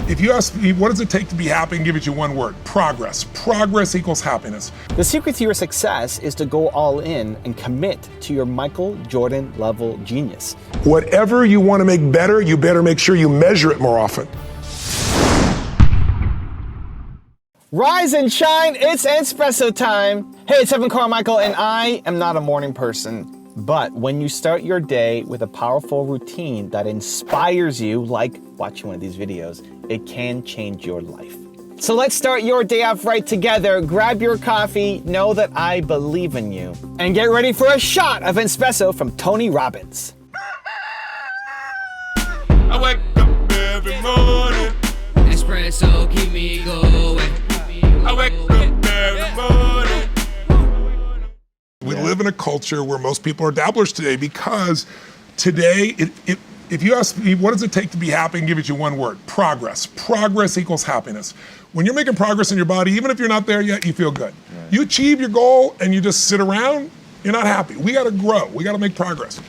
If you ask me, what does it take to be happy, and give it you one word: progress. Progress equals happiness. The secret to your success is to go all in and commit to your Michael Jordan level genius. Whatever you want to make better, you better make sure you measure it more often. Rise and shine, it's espresso time. Hey, it's Evan Carmichael, and I am not a morning person. But when you start your day with a powerful routine that inspires you, like watching one of these videos, it can change your life. So let's start your day off right together. Grab your coffee, know that I believe in you, and get ready for a shot of espresso from Tony Robbins. I wake up every morning, espresso keep me going. I wake up every morning. We live in a culture where most people are dabblers today, because today, if you ask me, what does it take to be happy, and give it you one word: progress. Progress equals happiness. When you're making progress in your body, even if you're not there yet, you feel good. Right. You achieve your goal and you just sit around, you're not happy. We gotta grow, we gotta make progress.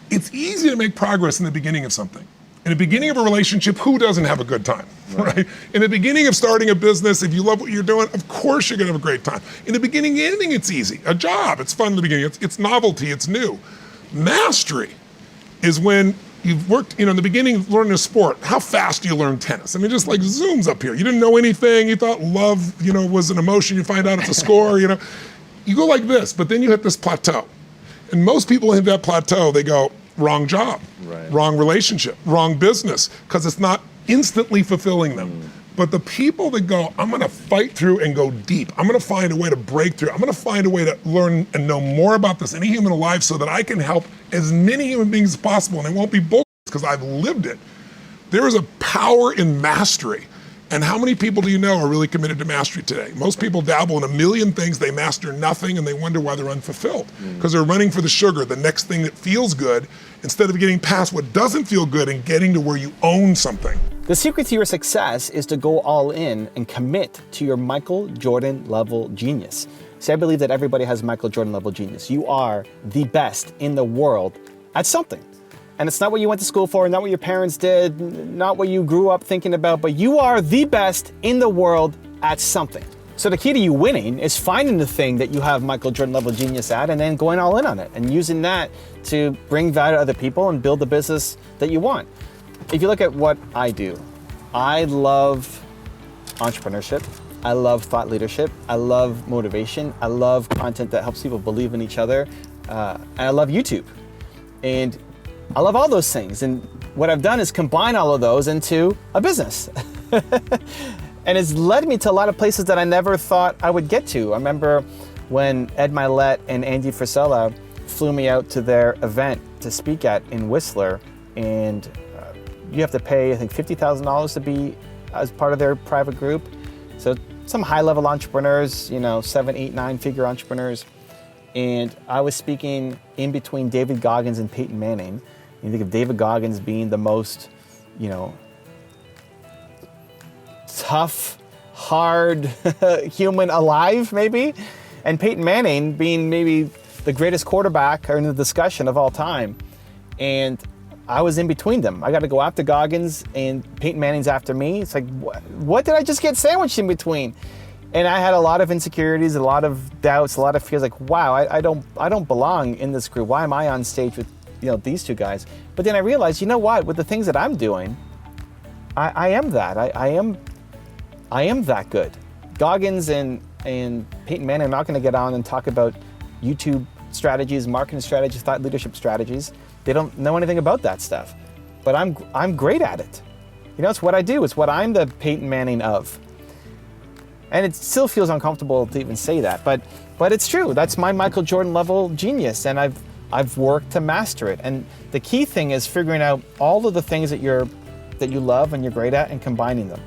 It's easy to make progress in the beginning of something. In the beginning of a relationship, who doesn't have a good time, right? In the beginning of starting a business, if you love what you're doing, of course you're gonna have a great time. In the beginning of anything, it's easy. A job, it's fun in the beginning, it's novelty, it's new. Mastery is when you've worked, in the beginning, learning a sport. How fast do you learn tennis? I mean, just like zooms up here. You didn't know anything, you thought love, was an emotion, you find out it's a score, You go like this, but then you hit this plateau. And most people hit that plateau, they go, wrong job, wrong relationship, wrong business, because it's not instantly fulfilling them. But the people that go, I'm gonna fight through and go deep, I'm gonna find a way to break through, I'm gonna find a way to learn and know more about this, any human alive, so that I can help as many human beings as possible, and it won't be bullshit because I've lived it. There is a power in mastery. And how many people do you know are really committed to mastery today? Most people dabble in a million things, they master nothing, and they wonder why they're unfulfilled. Because they're running for the sugar, the next thing that feels good, instead of getting past what doesn't feel good and getting to where you own something. The secret to your success is to go all in and commit to your Michael Jordan level genius. See, I believe that everybody has Michael Jordan level genius. You are the best in the world at something. And it's not what you went to school for, not what your parents did, not what you grew up thinking about, but you are the best in the world at something. So the key to you winning is finding the thing that you have Michael Jordan level genius at, and then going all in on it and using that to bring value to other people and build the business that you want. If you look at what I do, I love entrepreneurship. I love thought leadership. I love motivation. I love content that helps people believe in each other. And I love YouTube. And I love all those things, and what I've done is combine all of those into a business. And it's led me to a lot of places that I never thought I would get to. I remember when Ed Milet and Andy Frisella flew me out to their event to speak at in Whistler, and you have to pay, I think, $50,000 to be as part of their private group. So some high-level entrepreneurs, 7, 8, 9-figure entrepreneurs. And I was speaking in between David Goggins and Peyton Manning. You think of David Goggins being the most, tough, hard human alive, maybe, and Peyton Manning being maybe the greatest quarterback in the discussion of all time. And I was in between them. I got to go after Goggins, and Peyton Manning's after me. It's like, what did I just get sandwiched in between? And I had a lot of insecurities, a lot of doubts, a lot of fears, like, wow, I don't belong in this group. Why am I on stage with these two guys? But then I realized, with the things that I'm doing, I am that. I am that good. Goggins and Peyton Manning are not going to get on and talk about YouTube strategies, marketing strategies, thought leadership strategies. They don't know anything about that stuff. But I'm great at it. It's what I do. It's what I'm the Peyton Manning of. And it still feels uncomfortable to even say that, but it's true. That's my Michael Jordan level genius, and I've worked to master it. And the key thing is figuring out all of the things that you love and you're great at and combining them.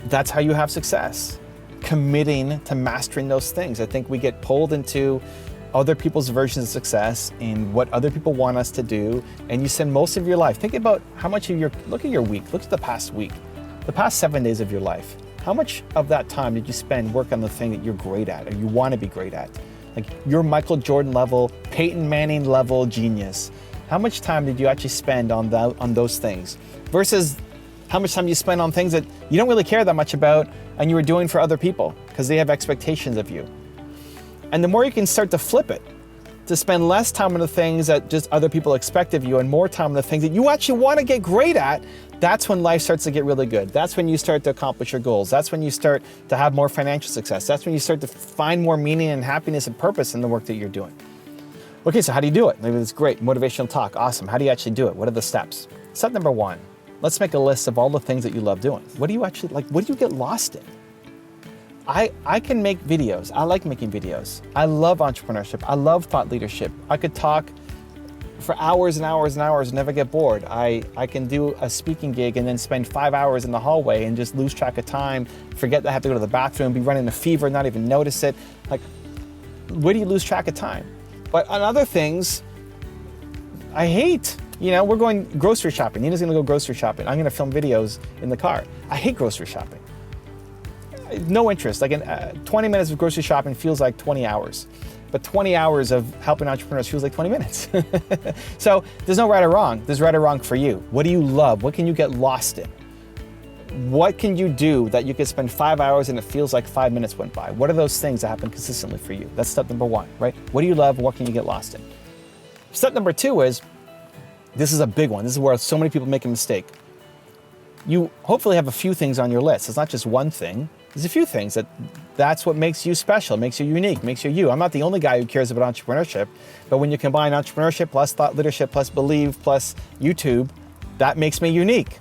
That's how you have success. Committing to mastering those things. I think we get pulled into other people's versions of success and what other people want us to do, and you spend most of your life. Think about how much of look at your week, look at the past week, the past 7 days of your life. How much of that time did you spend working on the thing that you're great at or you want to be great at? Like your Michael Jordan level, Peyton Manning level genius. How much time did you actually spend on those things versus How much time you spend on things that you don't really care that much about and you were doing for other people because they have expectations of you. And the more you can start to flip it, to spend less time on the things that just other people expect of you and more time on the things that you actually want to get great at, that's when life starts to get really good. That's when you start to accomplish your goals. That's when you start to have more financial success. That's when you start to find more meaning and happiness and purpose in the work that you're doing. Okay, so how do you do it? Maybe it's great, motivational talk, awesome. How do you actually do it? What are the steps? Step number 1, let's make a list of all the things that you love doing. What do you actually like? What do you get lost in? I can make videos. I like making videos. I love entrepreneurship. I love thought leadership. I could talk for hours and hours and hours and never get bored. I can do a speaking gig and then spend 5 hours in the hallway and just lose track of time, forget that I have to go to the bathroom, be running a fever, not even notice it. Like, where do you lose track of time? But on other things, I hate. We're going grocery shopping. Nina's gonna go grocery shopping. I'm gonna film videos in the car. I hate grocery shopping. No interest. Like 20 minutes of grocery shopping feels like 20 hours. But 20 hours of helping entrepreneurs feels like 20 minutes. So there's no right or wrong. There's right or wrong for you. What do you love? What can you get lost in? What can you do that you could spend 5 hours and it feels like 5 minutes went by? What are those things that happen consistently for you? That's step number 1, right? What do you love? What can you get lost in? Step number 2 is, this is a big one. This is where so many people make a mistake. You hopefully have a few things on your list. It's not just one thing. There's a few things that's what makes you special, makes you unique, makes you you. I'm not the only guy who cares about entrepreneurship, but when you combine entrepreneurship plus thought leadership plus believe plus YouTube, that makes me unique,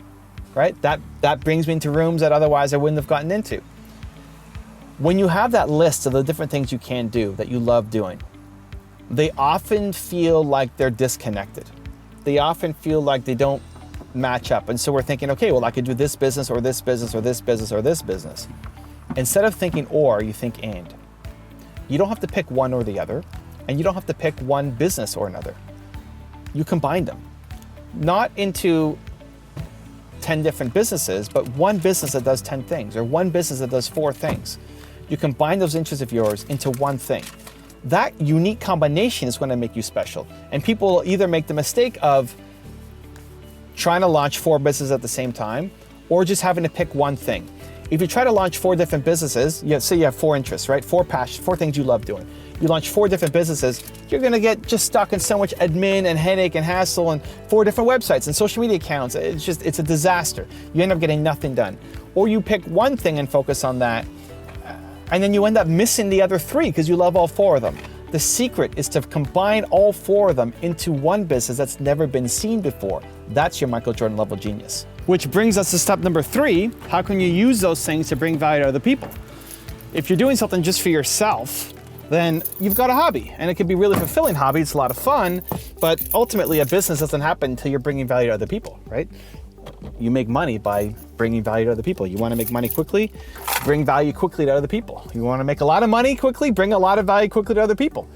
right? That brings me into rooms that otherwise I wouldn't have gotten into. When you have that list of the different things you can do that you love doing, they often feel like they're disconnected. They often feel like they don't match up. And so we're thinking, okay, well, I could do this business or this business or this business or this business. Instead of thinking or, you think and. You don't have to pick one or the other, and you don't have to pick one business or another. You combine them. Not into 10 different businesses, but one business that does 10 things, or one business that does 4 things. You combine those interests of yours into one thing. That unique combination is going to make you special. And people either make the mistake of trying to launch 4 businesses at the same time, or just having to pick one thing. If you try to launch 4 different businesses, say you have 4 interests, right? 4 passions, 4 things you love doing. You launch 4 different businesses, you're gonna get just stuck in so much admin and headache and hassle and 4 different websites and social media accounts. It's a disaster. You end up getting nothing done. Or you pick one thing and focus on that, and then you end up missing the other 3 because you love all 4 of them. The secret is to combine all 4 of them into one business that's never been seen before. That's your Michael Jordan level genius. Which brings us to step number 3. How can you use those things to bring value to other people? If you're doing something just for yourself, then you've got a hobby, and it can be a really fulfilling hobby. It's a lot of fun, but ultimately a business doesn't happen until you're bringing value to other people, right? You make money by bringing value to other people. You want to make money quickly, bring value quickly to other people. You want to make a lot of money quickly, bring a lot of value quickly to other people.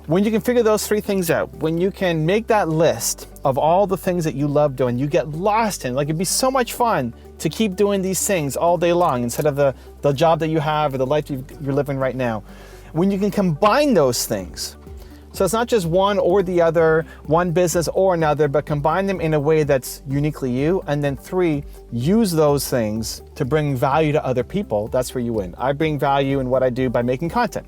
When you can figure those 3 things out, when you can make that list of all the things that you love doing, you get lost in, like it'd be so much fun to keep doing these things all day long instead of the job that you have or the life you're living right now. When you can combine those things, so it's not just one or the other, one business or another, but combine them in a way that's uniquely you. And then 3, use those things to bring value to other people. That's where you win. I bring value in what I do by making content.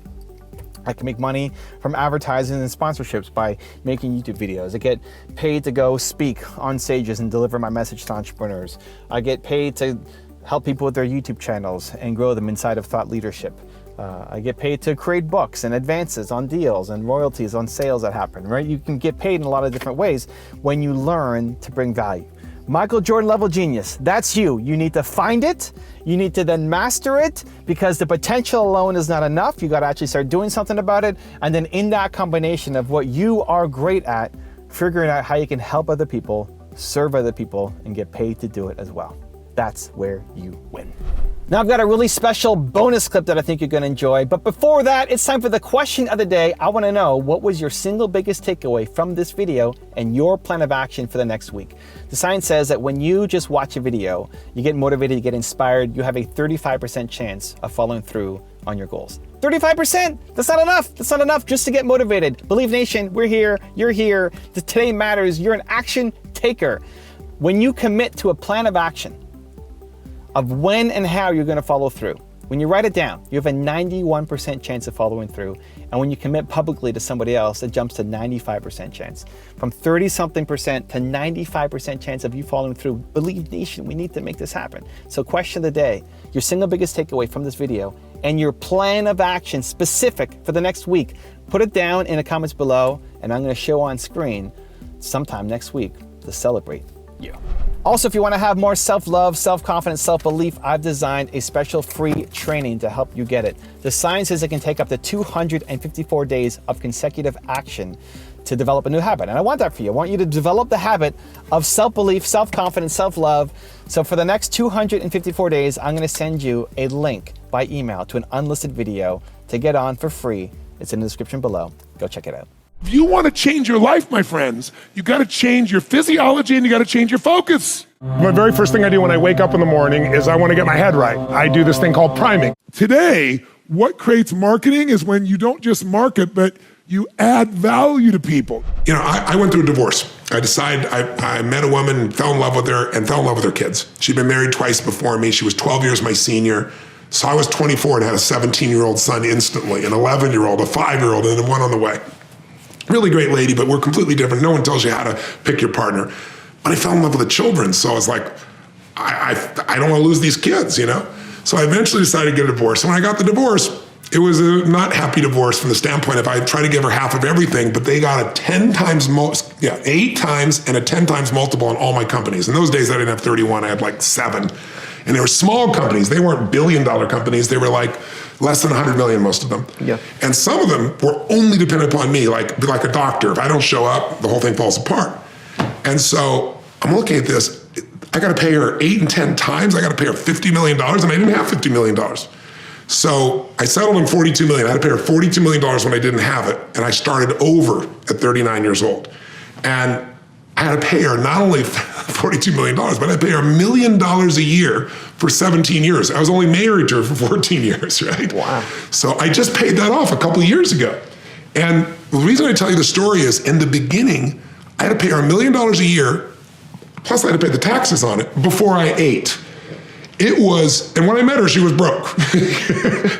I can make money from advertising and sponsorships by making YouTube videos. I get paid to go speak on stages and deliver my message to entrepreneurs. I get paid to help people with their YouTube channels and grow them inside of thought leadership. I get paid to create books and advances on deals and royalties on sales that happen, right? You can get paid in a lot of different ways when you learn to bring value. Michael Jordan level genius, that's you. You need to find it. You need to then master it, because the potential alone is not enough. You got to actually start doing something about it. And then in that combination of what you are great at, figuring out how you can help other people, serve other people, and get paid to do it as well. That's where you win. Now I've got a really special bonus clip that I think you're going to enjoy. But before that, it's time for the question of the day. I want to know, what was your single biggest takeaway from this video and your plan of action for the next week? The science says that when you just watch a video, you get motivated, you get inspired, you have a 35% chance of following through on your goals. 35%! That's not enough. That's not enough just to get motivated. Believe Nation, we're here, you're here. The today matters. You're an action taker. When you commit to a plan of action, of when and how you're gonna follow through. When you write it down, you have a 91% chance of following through. And when you commit publicly to somebody else, it jumps to 95% chance. From 30-something% to 95% chance of you following through. Believe Nation, we need to make this happen. So question of the day, your single biggest takeaway from this video and your plan of action specific for the next week. Put it down in the comments below and I'm gonna show on screen sometime next week to celebrate you. Also, if you want to have more self-love, self-confidence, self-belief, I've designed a special free training to help you get it. The science is it can take up to 254 days of consecutive action to develop a new habit. And I want that for you. I want you to develop the habit of self-belief, self-confidence, self-love. So for the next 254 days, I'm going to send you a link by email to an unlisted video to get on for free. It's in the description below. Go check it out. If you want to change your life, my friends, you got to change your physiology and you got to change your focus. My very first thing I do when I wake up in the morning is I want to get my head right. I do this thing called priming. Today, what creates marketing is when you don't just market, but you add value to people. You know, I went through a divorce. I met a woman and fell in love with her and fell in love with her kids. She'd been married twice before me. She was 12 years my senior. So I was 24 and had a 17-year-old son instantly, an 11-year-old, a 5-year-old, and then one on the way. Really great lady, but we're completely different. No one tells you how to pick your partner. But I fell in love with the children, so I was like, I don't want to lose these kids, you know? So I eventually decided to get a divorce. And when I got the divorce, it was a not happy divorce from the standpoint of I tried to give her half of everything, but they got a 8 times and a 10 times multiple on all my companies. In those days, I didn't have 31, I had like 7. And they were small companies. They weren't billion-dollar companies. They were like less than 100 million, most of them. Yeah. And some of them were only dependent upon me, like a doctor. If I don't show up, the whole thing falls apart. And so I'm looking at this. I got to pay her 8 and 10 times. I got to pay her $50 million, and I didn't have $50 million. So I settled on $42 million. I had to pay her $42 million when I didn't have it, and I started over at 39 years old. And I had to pay her not only $42 million, but I pay her $1 million a year for 17 years. I was only married to her for 14 years, right? Wow. So I just paid that off a couple of years ago. And the reason I tell you the story is in the beginning, I had to pay her $1 million a year, plus I had to pay the taxes on it before I ate. It was, and when I met her, she was broke.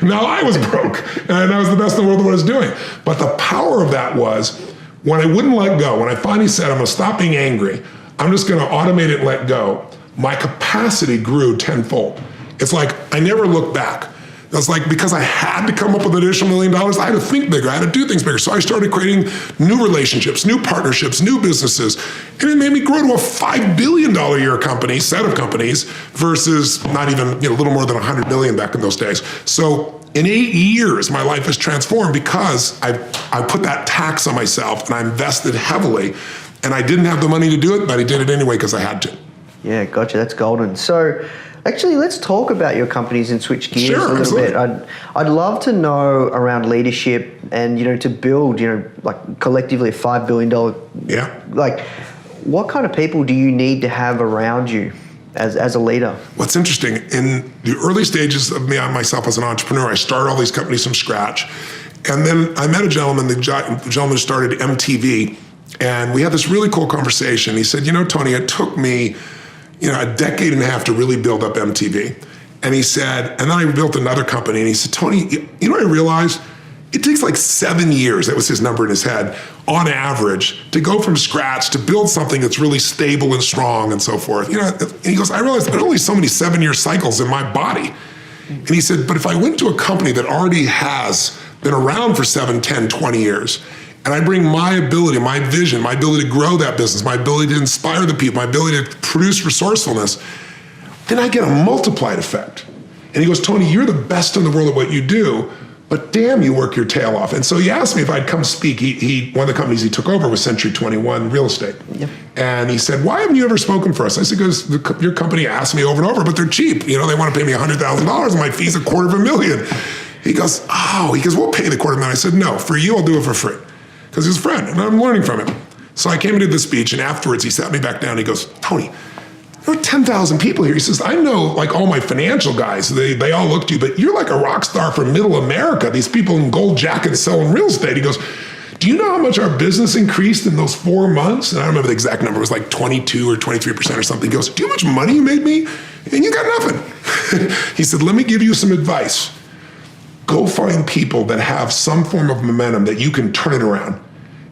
Now I was broke, and I was the best in the world at what I was doing. But the power of that was, when I wouldn't let go, when I finally said, I'm gonna stop being angry, I'm just gonna automate it and let go, my capacity grew tenfold. It's like, I never looked back. It's like, because I had to come up with an additional $1 million, I had to think bigger, I had to do things bigger. So I started creating new relationships, new partnerships, new businesses, and it made me grow to a $5 billion a year company, set of companies, versus not even, a little more than 100 million back in those days. So in 8 years, my life has transformed because I put that tax on myself and I invested heavily, and I didn't have the money to do it, but I did it anyway because I had to. Yeah, gotcha, that's golden. So actually, let's talk about your companies and switch gears a little bit. I'd love to know around leadership and, to build, like collectively a $5 billion. Yeah. Like, what kind of people do you need to have around you as a leader? What's interesting, in the early stages of myself as an entrepreneur, I started all these companies from scratch. And then I met a gentleman, the gentleman who started MTV, and we had this really cool conversation. He said, Tony, it took me a decade and a half to really build up MTV. And he said, and then I built another company, and he said, Tony, what I realized? It takes like 7 years, that was his number in his head, on average, to go from scratch to build something that's really stable and strong and so forth. And he goes, I realized there's only so many 7-year cycles in my body. And he said, but if I went to a company that already has been around for 7, 10, 20 years, and I bring my ability, my vision, my ability to grow that business, my ability to inspire the people, my ability to produce resourcefulness, then I get a multiplied effect. And he goes, Tony, you're the best in the world at what you do, but damn, you work your tail off. And so he asked me if I'd come speak. One of the companies he took over was Century 21 Real Estate. Yep. And he said, why haven't you ever spoken for us? I said, because your company asks me over and over, but they're cheap. They want to pay me $100,000 and my fee's $250,000. He goes, we'll pay the $250,000. I said, no, for you, I'll do it for free. Because he's a friend, and I'm learning from him. So I came and did the speech, and afterwards he sat me back down, and he goes, Tony, there are 10,000 people here. He says, I know like all my financial guys, they all look to you, but you're like a rock star from middle America. These people in gold jackets selling real estate. He goes, do you know how much our business increased in those 4 months? And I don't remember the exact number, it was like 22 or 23% or something. He goes, do you know how much money you made me? And you got nothing. he said, let me give you some advice. Go find people that have some form of momentum that you can turn it around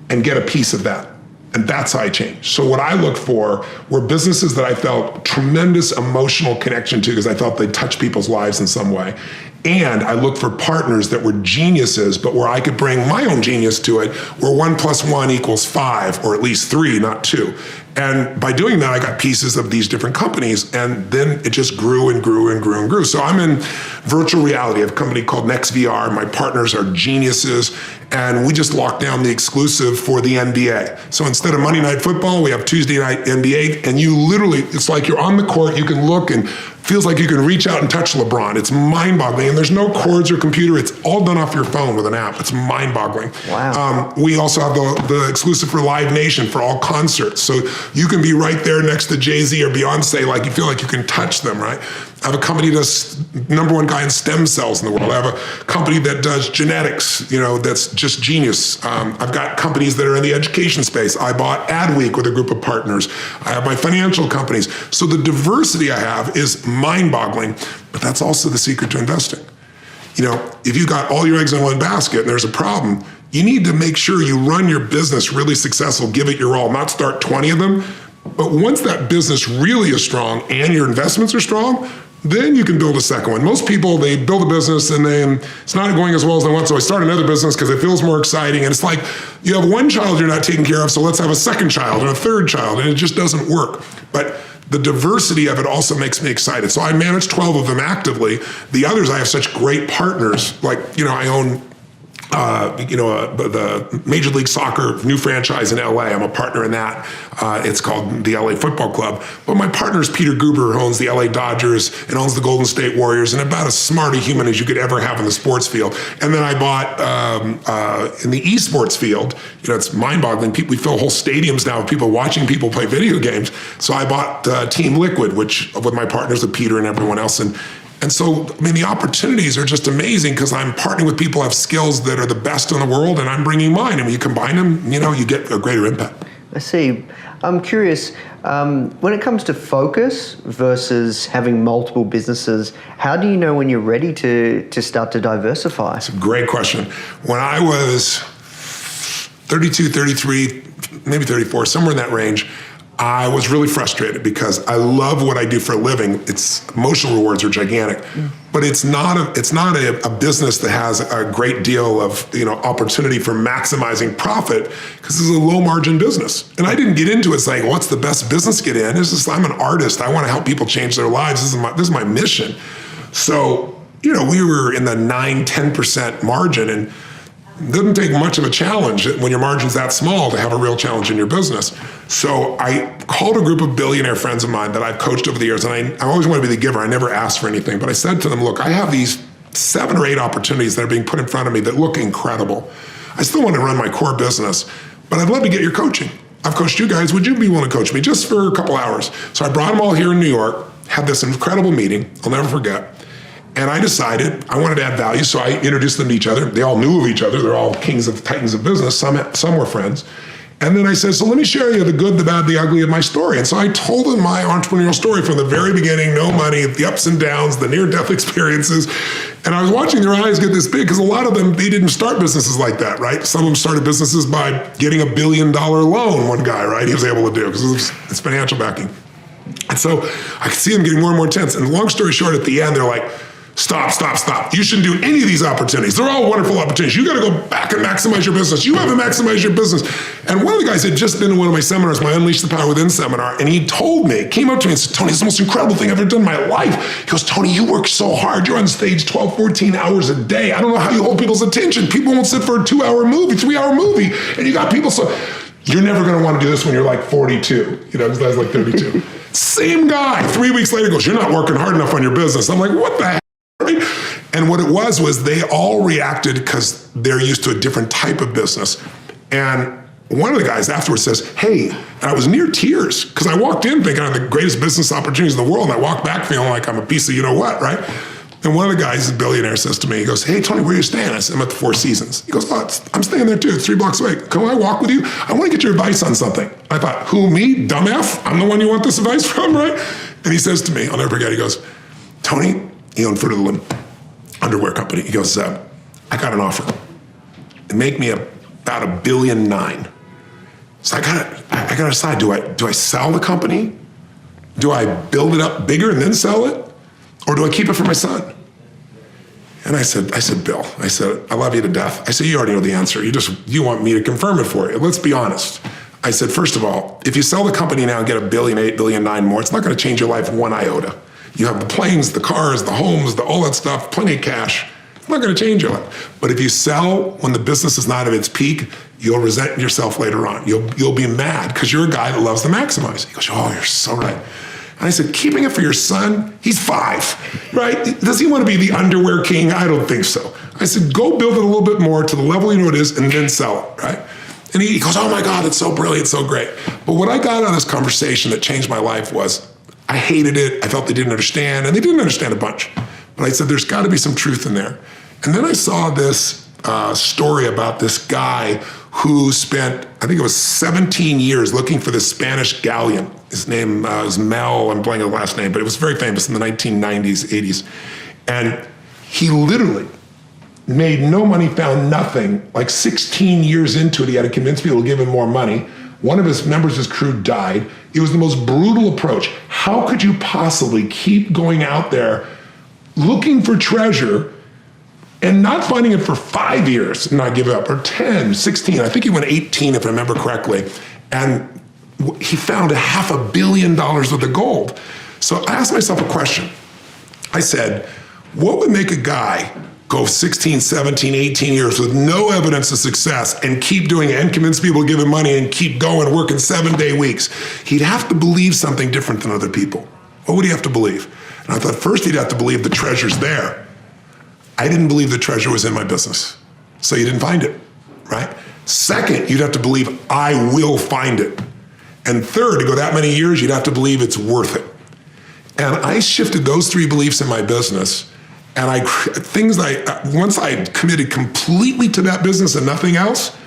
and get a piece of that. And that's how I changed. So what I looked for were businesses that I felt tremendous emotional connection to because I felt they touched people's lives in some way. And I looked for partners that were geniuses, but where I could bring my own genius to it, where 1 + 1 = 5, or at least 3, not 2. And by doing that, I got pieces of these different companies, and then it just grew and grew and grew and grew. So I'm in virtual reality. I have a company called NextVR. My partners are geniuses, and we just locked down the exclusive for the NBA. So instead of Monday Night Football, we have Tuesday Night NBA, and you literally, it's like you're on the court, you can look and feels like you can reach out and touch LeBron. It's mind-boggling, and there's no cords or computer. It's all done off your phone with an app. It's mind-boggling. Wow. We also have the exclusive for Live Nation for all concerts. So you can be right there next to Jay-Z or Beyonce, like you feel like you can touch them, right? I have a company that's #1 guy in stem cells in the world. I have a company that does genetics, that's just genius. I've got companies that are in the education space. I bought Adweek with a group of partners. I have my financial companies. So the diversity I have is mind-boggling, but that's also the secret to investing. If you got all your eggs in one basket and there's a problem, you need to make sure you run your business really successful, give it your all, not start 20 of them. But once that business really is strong and your investments are strong, then you can build a second one. Most people, they build a business and then it's not going as well as they want, so I start another business because it feels more exciting. And it's like you have one child you're not taking care of, so let's have a second child and a third child, and it just doesn't work. But the diversity of it also makes me excited. So I manage 12 of them actively. The others, I have such great partners. Like, I own the Major League Soccer new franchise in LA. I'm a partner in that. It's called the LA Football Club. But my partner is Peter Guber, who owns the LA Dodgers and owns the Golden State Warriors, and about as smart a human as you could ever have in the sports field. And then I bought in the esports field. It's mind-boggling. We fill whole stadiums now with people watching people play video games. So I bought Team Liquid, which with my partners, with Peter and everyone else, and so, the opportunities are just amazing because I'm partnering with people who have skills that are the best in the world, and I'm bringing mine. And when you combine them, you get a greater impact. I see. I'm curious, when it comes to focus versus having multiple businesses, how do you know when you're ready to start to diversify? It's a great question. When I was 32, 33, maybe 34, somewhere in that range, I was really frustrated because I love what I do for a living. Its emotional rewards are gigantic, but it's not a business that has a great deal of opportunity for maximizing profit because it's a low margin business. And I didn't get into it saying what's the best business to get in. It's just I'm an artist. I want to help people change their lives. This is my mission. So we were in the 9-10% margin, and it doesn't take much of a challenge when your margin's that small to have a real challenge in your business. So I called a group of billionaire friends of mine that I've coached over the years, and I always want to be the giver. I never asked for anything, but I said to them, look, I have these 7 or 8 opportunities that are being put in front of me that look incredible. I still want to run my core business, but I'd love to get your coaching. I've coached you guys. Would you be willing to coach me just for a couple hours? So I brought them all here in New York, had this incredible meeting I'll never forget. And I decided I wanted to add value, so I introduced them to each other. They all knew of each other. They're all kings of titans of business. Some were friends. And then I said, so let me share you the good, the bad, the ugly of my story. And so I told them my entrepreneurial story from the very beginning, no money, the ups and downs, the near-death experiences. And I was watching their eyes get this big because a lot of them, they didn't start businesses like that, right? Some of them started businesses by getting $1 billion loan, one guy, right? He was able to do because it's financial backing. And so I could see them getting more and more tense. And long story short, at the end, they're like, stop. You shouldn't do any of these opportunities. They're all wonderful opportunities. You got to go back and maximize your business. You haven't maximized your business. And one of the guys had just been to one of my seminars, my Unleash the Power Within seminar, and he came up to me and said, Tony, it's the most incredible thing I've ever done in my life. He goes, Tony, you work so hard. You're on stage 12, 14 hours a day. I don't know how you hold people's attention. People won't sit for a 2-hour movie, 3-hour movie. And you got people, so you're never going to want to do this when you're like 42. This guy's like 32. Same guy, 3 weeks later goes, you're not working hard enough on your business. I'm like, what the heck? And what it was they all reacted because they're used to a different type of business. And one of the guys afterwards says, hey, and I was near tears because I walked in thinking I had the greatest business opportunities in the world, and I walked back feeling like I'm a piece of you-know-what, right? And one of the guys, a billionaire, says to me, he goes, hey, Tony, where are you staying? I said, I'm at the Four Seasons. He goes, I'm staying there too. It's 3 blocks away. Can I walk with you? I want to get your advice on something. I thought, who, me? Dumb F? I'm the one you want this advice from, right? And he says to me, I'll never forget, he goes, Tony, he owned Fruit of the Loom underwear company. He goes, I got an offer. Make me about $1.9 billion. So I gotta decide, do I sell the company? Do I build it up bigger and then sell it? Or do I keep it for my son? And I said, Bill, I love you to death. I said, you already know the answer. You want me to confirm it for you. Let's be honest. I said, first of all, if you sell the company now and get $1.8 billion, $1.9 billion more, it's not gonna change your life one iota. You have the planes, the cars, the homes, all that stuff, plenty of cash. It's not gonna change your life. But if you sell when the business is not at its peak, you'll resent yourself later on. You'll be mad because you're a guy that loves to maximize. He goes, oh, you're so right. And I said, keeping it for your son? He's 5, right? Does he want to be the underwear king? I don't think so. I said, go build it a little bit more to the level you know it is and then sell it, right? And he goes, oh my God, it's so brilliant, so great. But what I got out of this conversation that changed my life was I hated it. I felt they didn't understand, and they didn't understand a bunch. But I said, there's got to be some truth in there. And then I saw this story about this guy who spent, I think it was 17 years looking for this Spanish galleon. His name was Mel, I'm blanking on the last name, but it was very famous in the 1990s, 80s. And he literally made no money, found nothing. Like 16 years into it, he had to convince people to give him more money. One of his members of his crew died. It was the most brutal approach. How could you possibly keep going out there looking for treasure and not finding it for 5 years and not give up, or 10, 16, I think he went 18 if I remember correctly. And he found $500 million worth of gold. So I asked myself a question. I said, what would make a guy go 16, 17, 18 years with no evidence of success and keep doing it and convince people to give him money and keep going, working 7-day weeks? He'd have to believe something different than other people. What would he have to believe? And I thought first he'd have to believe the treasure's there. I didn't believe the treasure was in my business, so you didn't find it, right? Second, you'd have to believe I will find it. And third, to go that many years, you'd have to believe it's worth it. And I shifted those 3 beliefs in my business, and once I committed completely to that business and nothing else,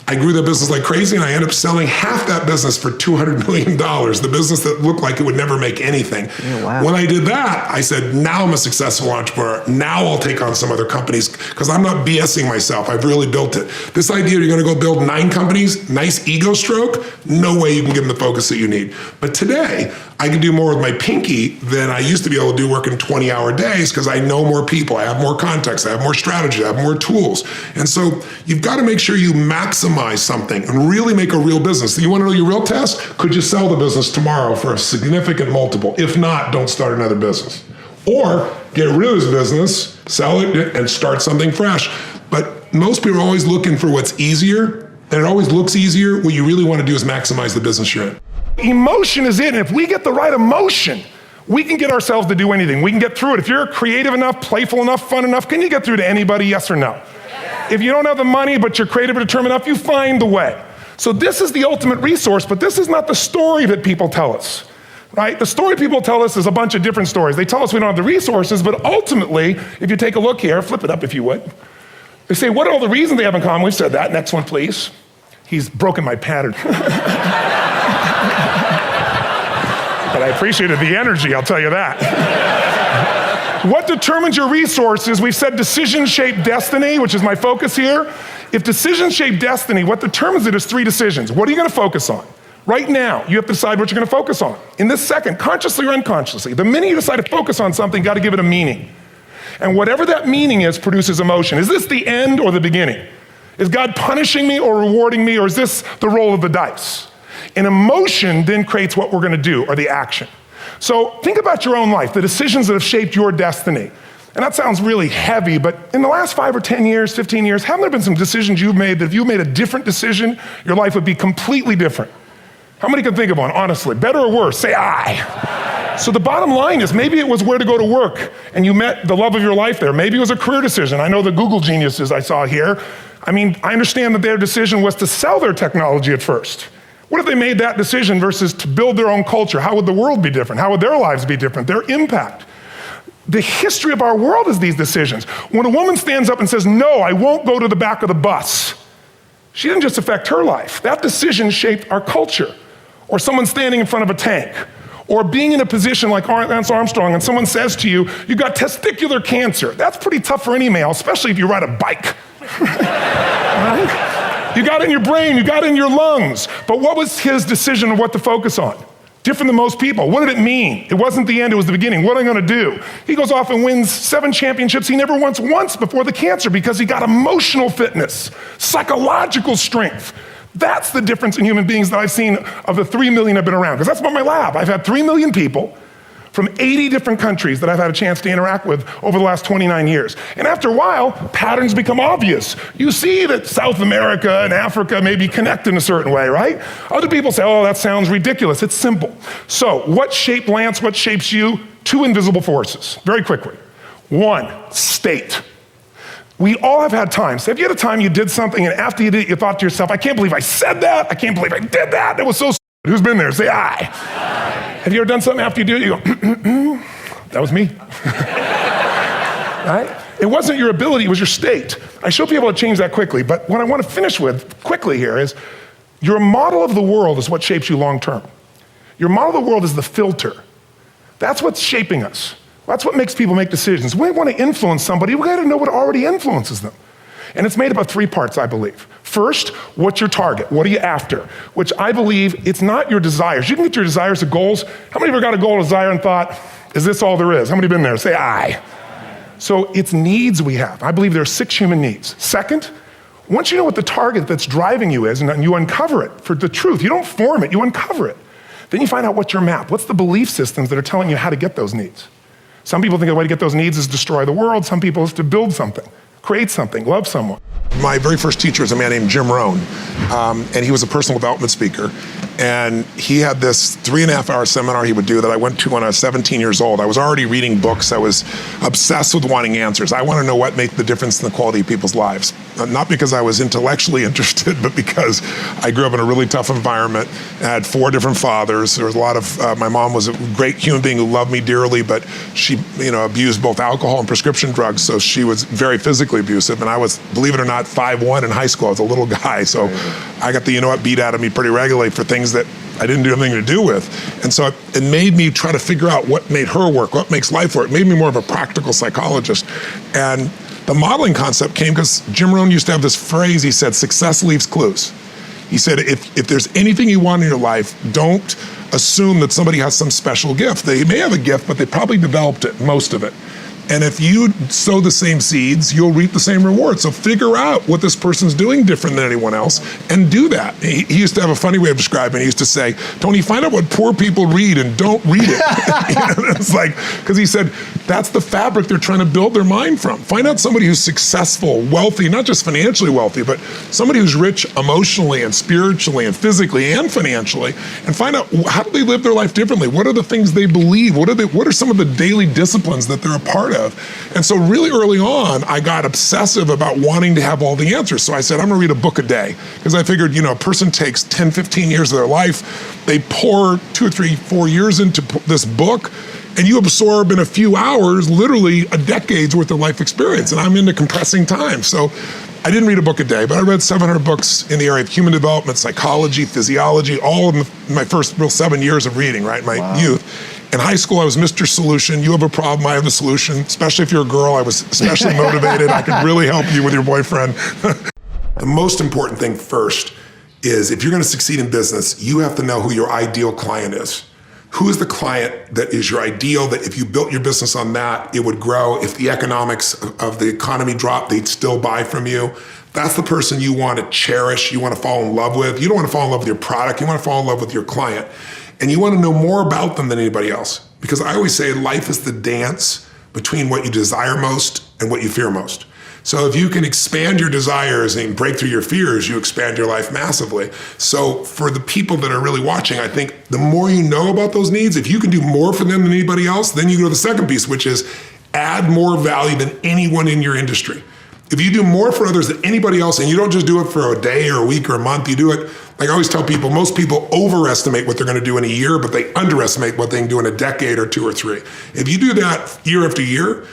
I grew that business like crazy, and I ended up selling half that business for $200 million, the business that looked like it would never make anything. Oh, wow. When I did that, I said, now I'm a successful entrepreneur. Now I'll take on some other companies because I'm not BSing myself. I've really built it. This idea you're going to go build 9 companies, nice ego stroke, no way you can give them the focus that you need. But today, I can do more with my pinky than I used to be able to do working 20-hour days because I know more people, I have more context, I have more strategy, I have more tools. And so you've got to make sure you maximize something and really make a real business. You want to know your real test? Could you sell the business tomorrow for a significant multiple? If not, don't start another business. Or get rid of this business, sell it, and start something fresh. But most people are always looking for what's easier, and it always looks easier. What you really want to do is maximize the business you're in. Emotion is it, and if we get the right emotion, we can get ourselves to do anything. We can get through it. If you're creative enough, playful enough, fun enough, can you get through to anybody, yes or no? If you don't have the money, but you're creative or determined enough, you find the way. So this is the ultimate resource, but this is not the story that people tell us, right? The story people tell us is a bunch of different stories. They tell us we don't have the resources, but ultimately, if you take a look here, flip it up if you would. They say, what are all the reasons they have in common? We've said that. Next one, please. He's broken my pattern. But I appreciated the energy, I'll tell you that. What determines your resources? We've said decisions shape destiny, which is my focus here. If decisions shape destiny, what determines it is 3 decisions. What are you gonna focus on? Right now, you have to decide what you're gonna focus on. In this second, consciously or unconsciously, the minute you decide to focus on something, you gotta give it a meaning. And whatever that meaning is, produces emotion. Is this the end or the beginning? Is God punishing me or rewarding me, or is this the roll of the dice? And emotion then creates what we're gonna do, or the action. So think about your own life, the decisions that have shaped your destiny. And that sounds really heavy, but in the last 5 or 10 years, 15 years, haven't there been some decisions you've made that if you made a different decision, your life would be completely different? How many can think of one, honestly? Better or worse? Say aye. So the bottom line is maybe it was where to go to work and you met the love of your life there. Maybe it was a career decision. I know the Google geniuses I saw here. I mean, I understand that their decision was to sell their technology at first. What if they made that decision versus to build their own culture? How would the world be different? How would their lives be different? Their impact. The history of our world is these decisions. When a woman stands up and says, no, I won't go to the back of the bus, she didn't just affect her life. That decision shaped our culture. Or someone standing in front of a tank. Or being in a position like Lance Armstrong and someone says to you, you got testicular cancer. That's pretty tough for any male, especially if you ride a bike. Right? You got it in your brain, you got it in your lungs. But what was his decision of what to focus on? Different than most people. What did it mean? It wasn't the end, it was the beginning. What am I gonna do? He goes off and wins 7 championships he never won once before the cancer because he got emotional fitness, psychological strength. That's the difference in human beings that I've seen of the 3 million I've been around, because that's about my lab. I've had 3 million people from 80 different countries that I've had a chance to interact with over the last 29 years. And after a while, patterns become obvious. You see that South America and Africa maybe connect in a certain way, right? Other people say, oh, that sounds ridiculous. It's simple. So what shaped Lance, what shapes you? 2 invisible forces, very quickly. 1, state. We all have had times. Have you had a time you did something and after you did it, you thought to yourself, I can't believe I said that. I can't believe I did that. That was so stupid. Who's been there? Say aye. Have you ever done something after you do it, you go, that was me. Right? It wasn't your ability, it was your state. I should be able to change that quickly, but what I want to finish with quickly here is your model of the world is what shapes you long term. Your model of the world is the filter. That's what's shaping us. That's what makes people make decisions. We want to influence somebody, we gotta know what already influences them. And it's made up of 3 parts, I believe. First, what's your target? What are you after? Which I believe, it's not your desires. You can get your desires to goals. How many of you got a goal, desire, and thought, is this all there is? How many been there? Say aye. So it's needs we have. I believe there are 6 human needs. Second, once you know what the target that's driving you is, and you uncover it for the truth, you don't form it, you uncover it. Then you find out what's your map. What's the belief systems that are telling you how to get those needs? Some people think the way to get those needs is destroy the world. Some people is to build something, create something, love someone. My very first teacher was a man named Jim Rohn, and he was a personal development speaker. And he had this 3.5-hour seminar he would do that I went to when I was 17 years old. I was already reading books. I was obsessed with wanting answers. I want to know what made the difference in the quality of people's lives. Not because I was intellectually interested, but because I grew up in a really tough environment. I had 4 different fathers. There was a lot of, my mom was a great human being who loved me dearly, but she, abused both alcohol and prescription drugs, so she was very physically abusive. And I was, believe it or not, 5'1" in high school. I was a little guy, so I got the beat out of me pretty regularly for things that I didn't do anything to do with. And so it made me try to figure out what made her work, what makes life work. It made me more of a practical psychologist. And the modeling concept came because Jim Rohn used to have this phrase, he said, success leaves clues. He said, if there's anything you want in your life, don't assume that somebody has some special gift. They may have a gift, but they probably developed it, most of it. And if you sow the same seeds, you'll reap the same reward. So figure out what this person's doing different than anyone else and do that. He used to have a funny way of describing it. He used to say, Tony, find out what poor people read and don't read it. It's like, because he said, that's the fabric they're trying to build their mind from. Find out somebody who's successful, wealthy, not just financially wealthy, but somebody who's rich emotionally and spiritually and physically and financially, and find out how do they live their life differently? What are the things they believe? What are some of the daily disciplines that they're a part of? And so really early on, I got obsessive about wanting to have all the answers. So I said, I'm gonna read a book a day. Because I figured, a person takes 10, 15 years of their life, they pour 2 or 3, 4 years into this book, and you absorb in a few hours, literally a decade's worth of life experience. And I'm into compressing time. So I didn't read a book a day, but I read 700 books in the area of human development, psychology, physiology, all in my first real 7 years of reading, right, my youth. In high school, I was Mr. Solution. You have a problem, I have the solution. Especially if you're a girl, I was especially motivated. I could really help you with your boyfriend. The most important thing first is if you're gonna succeed in business, you have to know who your ideal client is. Who is the client that is your ideal, that if you built your business on that, it would grow. If the economics of the economy dropped, they'd still buy from you. That's the person you want to cherish, you want to fall in love with. You don't want to fall in love with your product, you want to fall in love with your client. And you want to know more about them than anybody else. Because I always say life is the dance between what you desire most and what you fear most. So if you can expand your desires and break through your fears, you expand your life massively. So for the people that are really watching, I think the more you know about those needs, if you can do more for them than anybody else, then you go to the second piece, which is add more value than anyone in your industry. If you do more for others than anybody else, and you don't just do it for a day or a week or a month, you do it, like I always tell people, most people overestimate what they're gonna do in a year, but they underestimate what they can do in a decade or 2 or 3. If you do that year after year,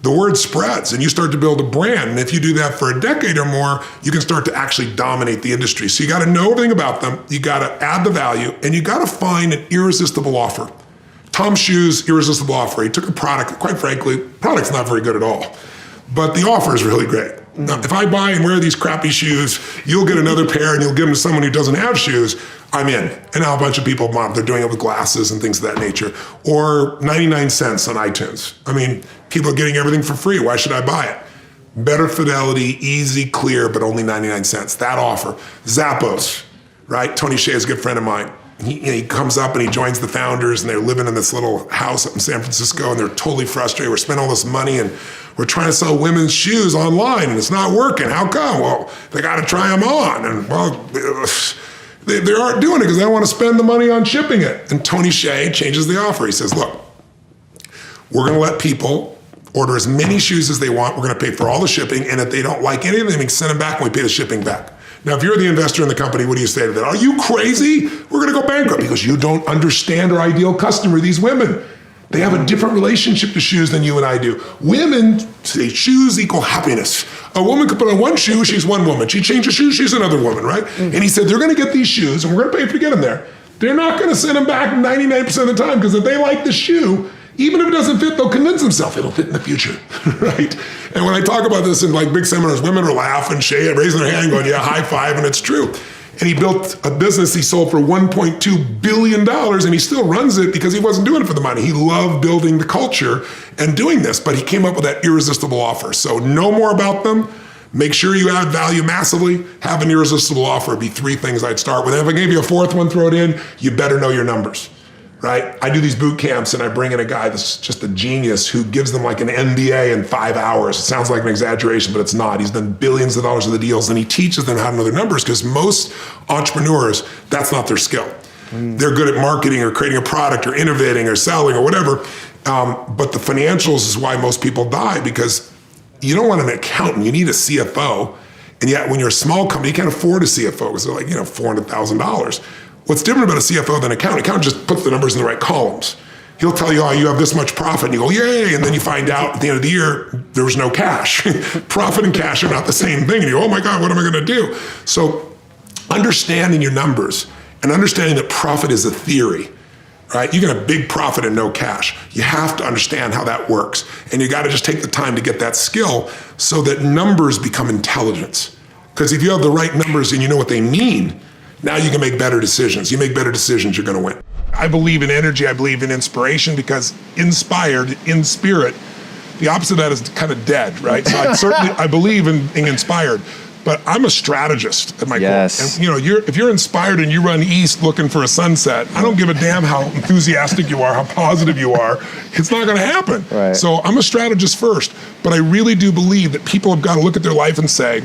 the word spreads and you start to build a brand. And if you do that for a decade or more, you can start to actually dominate the industry. So you gotta know everything about them, you gotta add the value, and you gotta find an irresistible offer. Tom's Shoes, irresistible offer. He took a product, quite frankly, product's not very good at all, but the offer is really great. Now, if I buy and wear these crappy shoes, you'll get another pair and you'll give them to someone who doesn't have shoes, I'm in. And now a bunch of people, they're doing it with glasses and things of that nature. Or 99 cents on iTunes. I mean, people are getting everything for free. Why should I buy it? Better fidelity, easy, clear, but only 99 cents. That offer. Zappos, right? Tony Hsieh is a good friend of mine. He comes up and he joins the founders and they're living in this little house up in San Francisco and they're totally frustrated. We're spending all this money and we're trying to sell women's shoes online and it's not working. How come? Well, they got to try them on. And well, they aren't doing it because they don't want to spend the money on shipping it. And Tony Hsieh changes the offer. He says, look, we're going to let people order as many shoes as they want. We're going to pay for all the shipping. And if they don't like any of them, we can send them back and we pay the shipping back. Now, if you're the investor in the company, what do you say to that? Are you crazy? We're going to go bankrupt because you don't understand our ideal customer, these women. They have a different relationship to shoes than you and I do. Women say shoes equal happiness. A woman could put on one shoe, she's one woman. She changes shoes, she's another woman, right? And he said, they're going to get these shoes and we're going to pay to get them there. They're not going to send them back 99% of the time because if they like the shoe, even if it doesn't fit, they'll convince themselves it'll fit in the future, right? And when I talk about this in like big seminars, women are laughing, raising their hand, going, yeah, high five, and it's true. And he built a business he sold for $1.2 billion, and he still runs it because he wasn't doing it for the money. He loved building the culture and doing this, but he came up with that irresistible offer. So know more about them. Make sure you add value massively. Have an irresistible offer. It'd be 3 things I'd start with. And if I gave you a 4th one, throw it in, you better know your numbers. Right? I do these boot camps and I bring in a guy that's just a genius who gives them like an MBA in 5 hours. It sounds like an exaggeration, but it's not. He's done billions of dollars of the deals and he teaches them how to know their numbers because most entrepreneurs, that's not their skill. They're good at marketing or creating a product or innovating or selling or whatever. But the financials is why most people die because you don't want an accountant, you need a CFO. And yet when you're a small company, you can't afford a CFO because they're like, $400,000. What's different about a CFO than an accountant? Accountant just puts the numbers in the right columns. He'll tell you, oh, you have this much profit, and you go, yay, and then you find out at the end of the year, there was no cash. Profit and cash are not the same thing, and you go, oh my God, what am I gonna do? So understanding your numbers and understanding that profit is a theory, right? You can have big profit and no cash. You have to understand how that works, and you gotta just take the time to get that skill so that numbers become intelligence. Because if you have the right numbers and you know what they mean, now you can make better decisions. You make better decisions, you're gonna win. I believe in energy, I believe in inspiration because inspired, in spirit, the opposite of that is kind of dead, right? So I believe in being inspired, but I'm a strategist at my core. And if you're inspired and you run east looking for a sunset, I don't give a damn how enthusiastic you are, how positive you are, it's not gonna happen. Right. So I'm a strategist first, but I really do believe that people have gotta look at their life and say,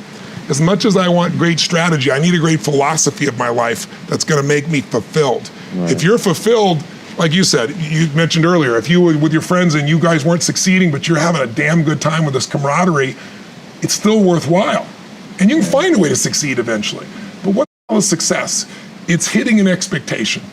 as much as I want great strategy, I need a great philosophy of my life that's gonna make me fulfilled. Right. If you're fulfilled, like you said, you mentioned earlier, if you were with your friends and you guys weren't succeeding, but you're having a damn good time with this camaraderie, it's still worthwhile. And you can find a way to succeed eventually. But what the hell is success? It's hitting an expectation.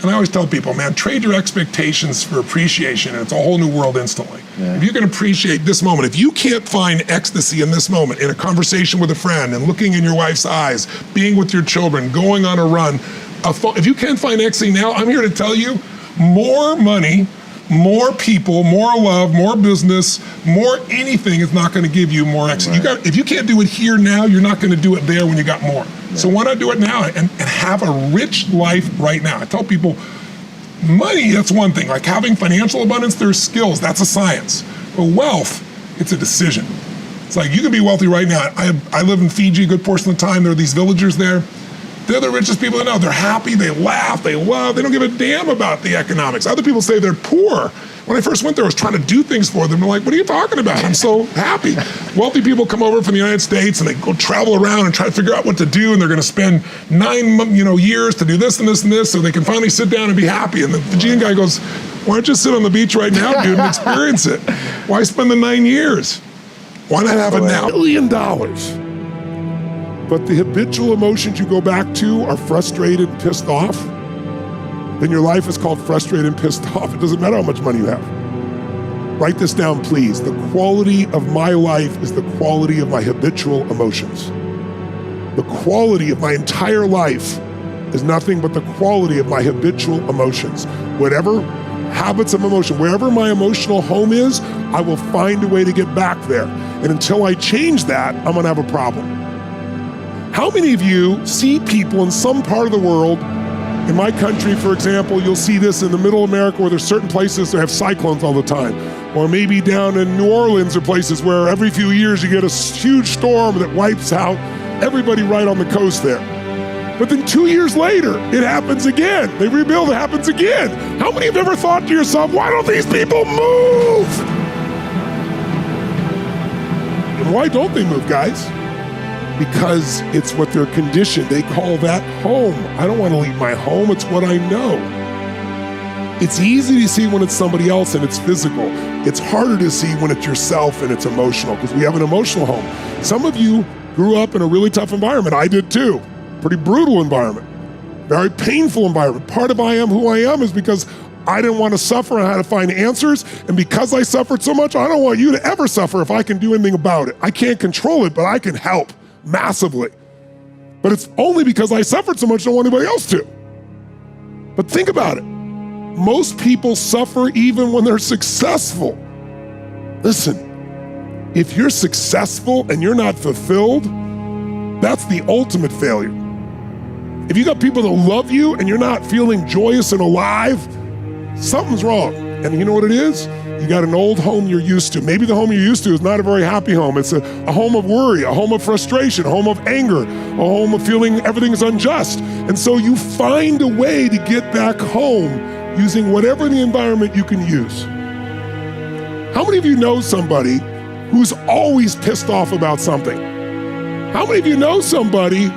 And I always tell people, man, trade your expectations for appreciation and it's a whole new world instantly. Yeah. If you can appreciate this moment, if you can't find ecstasy in this moment, in a conversation with a friend and looking in your wife's eyes, being with your children, going on a run, if you can't find ecstasy now, I'm here to tell you, more money, more people, more love, more business, more anything is not gonna give you more ecstasy. Right. If you can't do it here now, you're not gonna do it there when you got more. Yeah. So why not do it now and have a rich life right now? I tell people, money, that's one thing. Like having financial abundance, there's skills, that's a science. But wealth, it's a decision. It's like you can be wealthy right now. I live in Fiji a good portion of the time. There are these villagers there. They're the richest people I know. They're happy, they laugh, they love, they don't give a damn about the economics. Other people say they're poor. When I first went there, I was trying to do things for them. They're like, what are you talking about? I'm so happy. Wealthy people come over from the United States and they go travel around and try to figure out what to do, and they're gonna spend 9 years to do this and this and this so they can finally sit down and be happy. And the Fijian guy goes, why don't you sit on the beach right now, dude, and experience it? Why spend the 9 years? Why not have it now? $1 million. But the habitual emotions you go back to are frustrated, pissed off, then your life is called frustrated and pissed off. It doesn't matter how much money you have. Write this down, please. The quality of my life is the quality of my habitual emotions. The quality of my entire life is nothing but the quality of my habitual emotions. Whatever habits of emotion. Wherever my emotional home is, I will find a way to get back there. And until I change that, I'm gonna have a problem. How many of you see people in some part of the world, in my country, for example, you'll see this in the middle of America where there's certain places that have cyclones all the time. Or maybe down in New Orleans or places where every few years you get a huge storm that wipes out everybody right on the coast there. But then 2 years later, it happens again. They rebuild, it happens again. How many have ever thought to yourself, why don't these people move? And why don't they move, guys? Because it's what they're conditioned. They call that home. I don't want to leave my home, it's what I know. It's easy to see when it's somebody else and it's physical. It's harder to see when it's yourself and it's emotional, because we have an emotional home. Some of you grew up in a really tough environment. I did too. Pretty brutal environment. Very painful environment. Part of I am who I am is because I didn't want to suffer and I had to find answers. And because I suffered so much, I don't want you to ever suffer if I can do anything about it. I can't control it, but I can help massively. But it's only because I suffered so much I don't want anybody else to. But think about it. Most people suffer even when they're successful. Listen, if you're successful and you're not fulfilled, that's the ultimate failure. If you got people that love you and you're not feeling joyous and alive, something's wrong. And you know what it is? You got an old home you're used to. Maybe the home you're used to is not a very happy home. It's a home of worry, a home of frustration, a home of anger, a home of feeling everything is unjust. And so you find a way to get back home using whatever the environment you can use. How many of you know somebody who's always pissed off about something? How many of you know somebody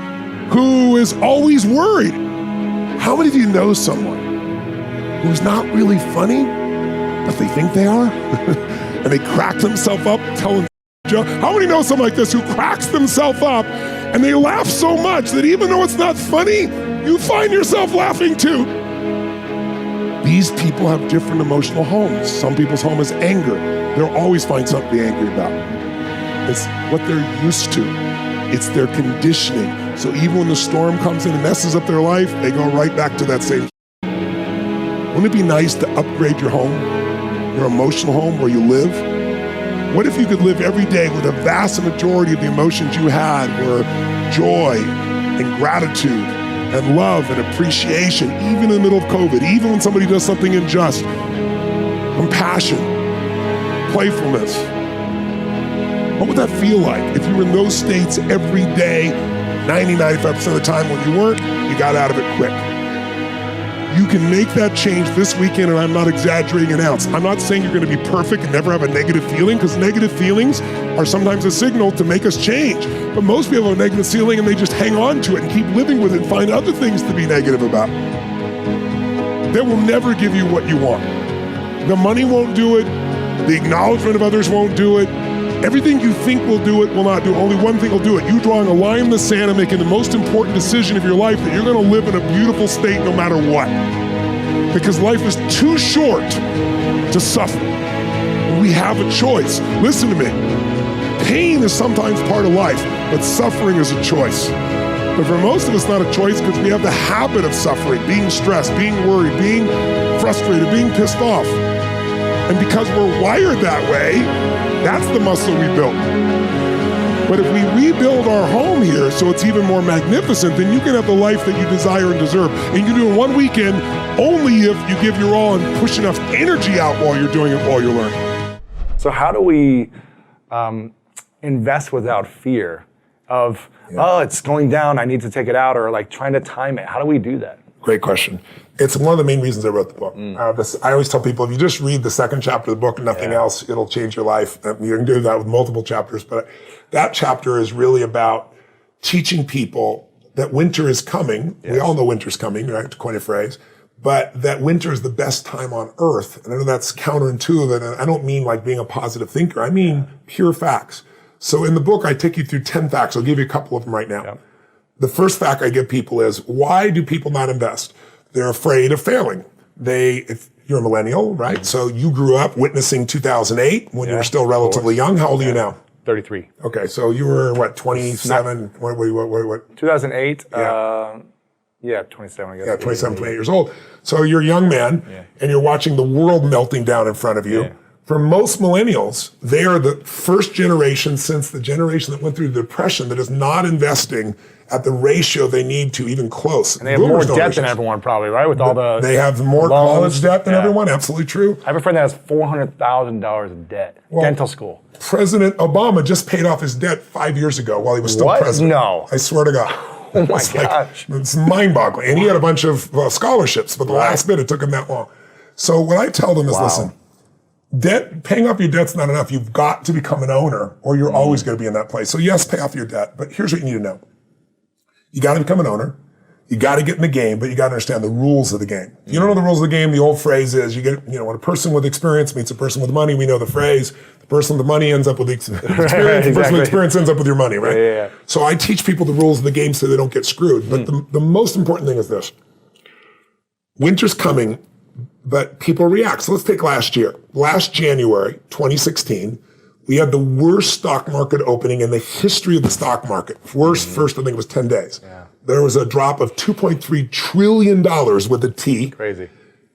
who is always worried? How many of you know someone who's not really funny, but they think they are? And they crack themselves up telling jokes. How many know someone like this who cracks themselves up and they laugh so much that even though it's not funny, you find yourself laughing too? These people have different emotional homes. Some people's home is anger. They'll always find something to be angry about. It's what they're used to. It's their conditioning. So even when the storm comes in and messes up their life, they go right back to that same. Wouldn't it be nice to upgrade your home, your emotional home where you live? What if you could live every day with a vast majority of the emotions you had were joy and gratitude and love and appreciation, even in the middle of COVID, even when somebody does something unjust, compassion, playfulness. What would that feel like if you were in those states every day, 90-95% of the time? When you weren't, you got out of it quick. You can make that change this weekend, and I'm not exaggerating an ounce. I'm not saying you're gonna be perfect and never have a negative feeling, because negative feelings are sometimes a signal to make us change. But most people have a negative feeling and they just hang on to it and keep living with it and find other things to be negative about. That will never give you what you want. The money won't do it. The acknowledgement of others won't do it. Everything you think will do it will not do it. Only one thing will do it. You drawing a line in the sand and making the most important decision of your life that you're gonna live in a beautiful state no matter what. Because life is too short to suffer. We have a choice. Listen to me. Pain is sometimes part of life, but suffering is a choice. But for most of us, not a choice, because we have the habit of suffering, being stressed, being worried, being frustrated, being pissed off. And because we're wired that way, that's the muscle we built. But if we rebuild our home here so it's even more magnificent, then you can have the life that you desire and deserve. And you can do it in one weekend only if you give your all and push enough energy out while you're doing it, while you're learning. So how do we invest without fear of, oh, it's going down, I need to take it out, or like trying to time it? How do we do that? Great question. It's one of the main reasons I wrote the book. I always tell people, if you just read the second chapter of the book and nothing else, it'll change your life. You can do that with multiple chapters, but that chapter is really about teaching people that winter is coming. Yes. We all know winter's coming, right, to coin a phrase, but that winter is the best time on earth. And I know that's counterintuitive, and I don't mean like being a positive thinker. I mean pure facts. So in the book, I take you through 10 facts. I'll give you a couple of them right now. Yep. The first fact I give people is, why do people not invest? They're afraid of failing. If you're a millennial, right? So you grew up witnessing 2008 when you were still relatively young. How old are you now? 33. Okay, so you were what, 27? What? 2008. Yeah, 27, I guess. Yeah, 27, 28 years old. So you're a young man, and you're watching the world melting down in front of you. Yeah. For most millennials, they are the first generation since the generation that went through the Depression that is not investing at the ratio they need to, even close. And they have more debt than everyone probably, right? With all the They have more loans. college debt than everyone, absolutely true. I have a friend that has $400,000 in debt, dental school. President Obama just paid off his debt 5 years ago while he was still president. No. I swear to God. Oh my gosh. It's mind-boggling. And he had a bunch of scholarships, but the last bit, it took him that long. So what I tell them is, listen, paying off your debt's not enough. You've got to become an owner, or you're always going to be in that place. So yes, pay off your debt, but here's what you need to know. You got to become an owner. You got to get in the game, but you got to understand the rules of the game. If you don't know the rules of the game, the old phrase is, when a person with experience meets a person with money, we know the phrase, the person with the money ends up with the experience, the person with experience ends up with your money, right? Yeah. So I teach people the rules of the game so they don't get screwed. But the most important thing is this. Winter's coming, but people react. So let's take last year. Last January, 2016, we had the worst stock market opening in the history of the stock market. Worst first, I think it was 10 days. Yeah. There was a drop of $2.3 trillion with a T. Crazy.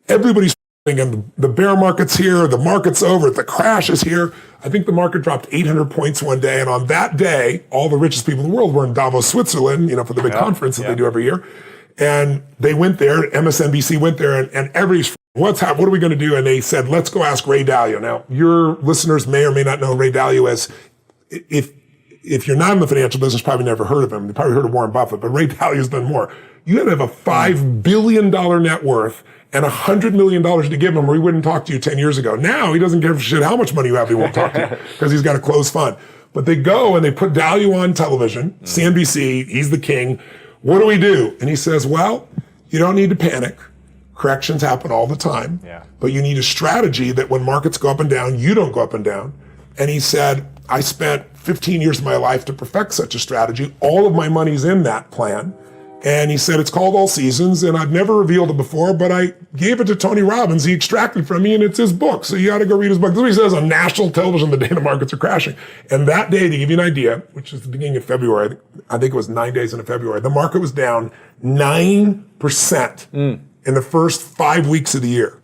Everybody's thinking the bear market's here, the market's over, the crash is here. I think the market dropped 800 points one day. And on that day, all the richest people in the world were in Davos, Switzerland, for the big conference that they do every year. And they went there, MSNBC went there, and everybody's, what are we going to do? And they said, let's go ask Ray Dalio. Now, your listeners may or may not know Ray Dalio as, if you're not in the financial business, probably never heard of him. You probably heard of Warren Buffett, but Ray Dalio's done more. You had to have a $5 billion net worth and $100 million to give him, or he wouldn't talk to you 10 years ago. Now, he doesn't give a shit how much money you have, he won't talk to you because he's got a closed fund. But they go and they put Dalio on television, CNBC, he's the king. What do we do? And he says, well, you don't need to panic. Corrections happen all the time. Yeah. But you need a strategy that when markets go up and down, you don't go up and down. And he said, I spent 15 years of my life to perfect such a strategy. All of my money's in that plan. And he said, it's called All Seasons, and I've never revealed it before, but I gave it to Tony Robbins. He extracted from me, and it's his book. So you got to go read his book. This is what he says on national television the day the markets are crashing. And that day, to give you an idea, which is the beginning of February, I think it was 9 days into February, the market was down 9% in the first 5 weeks of the year.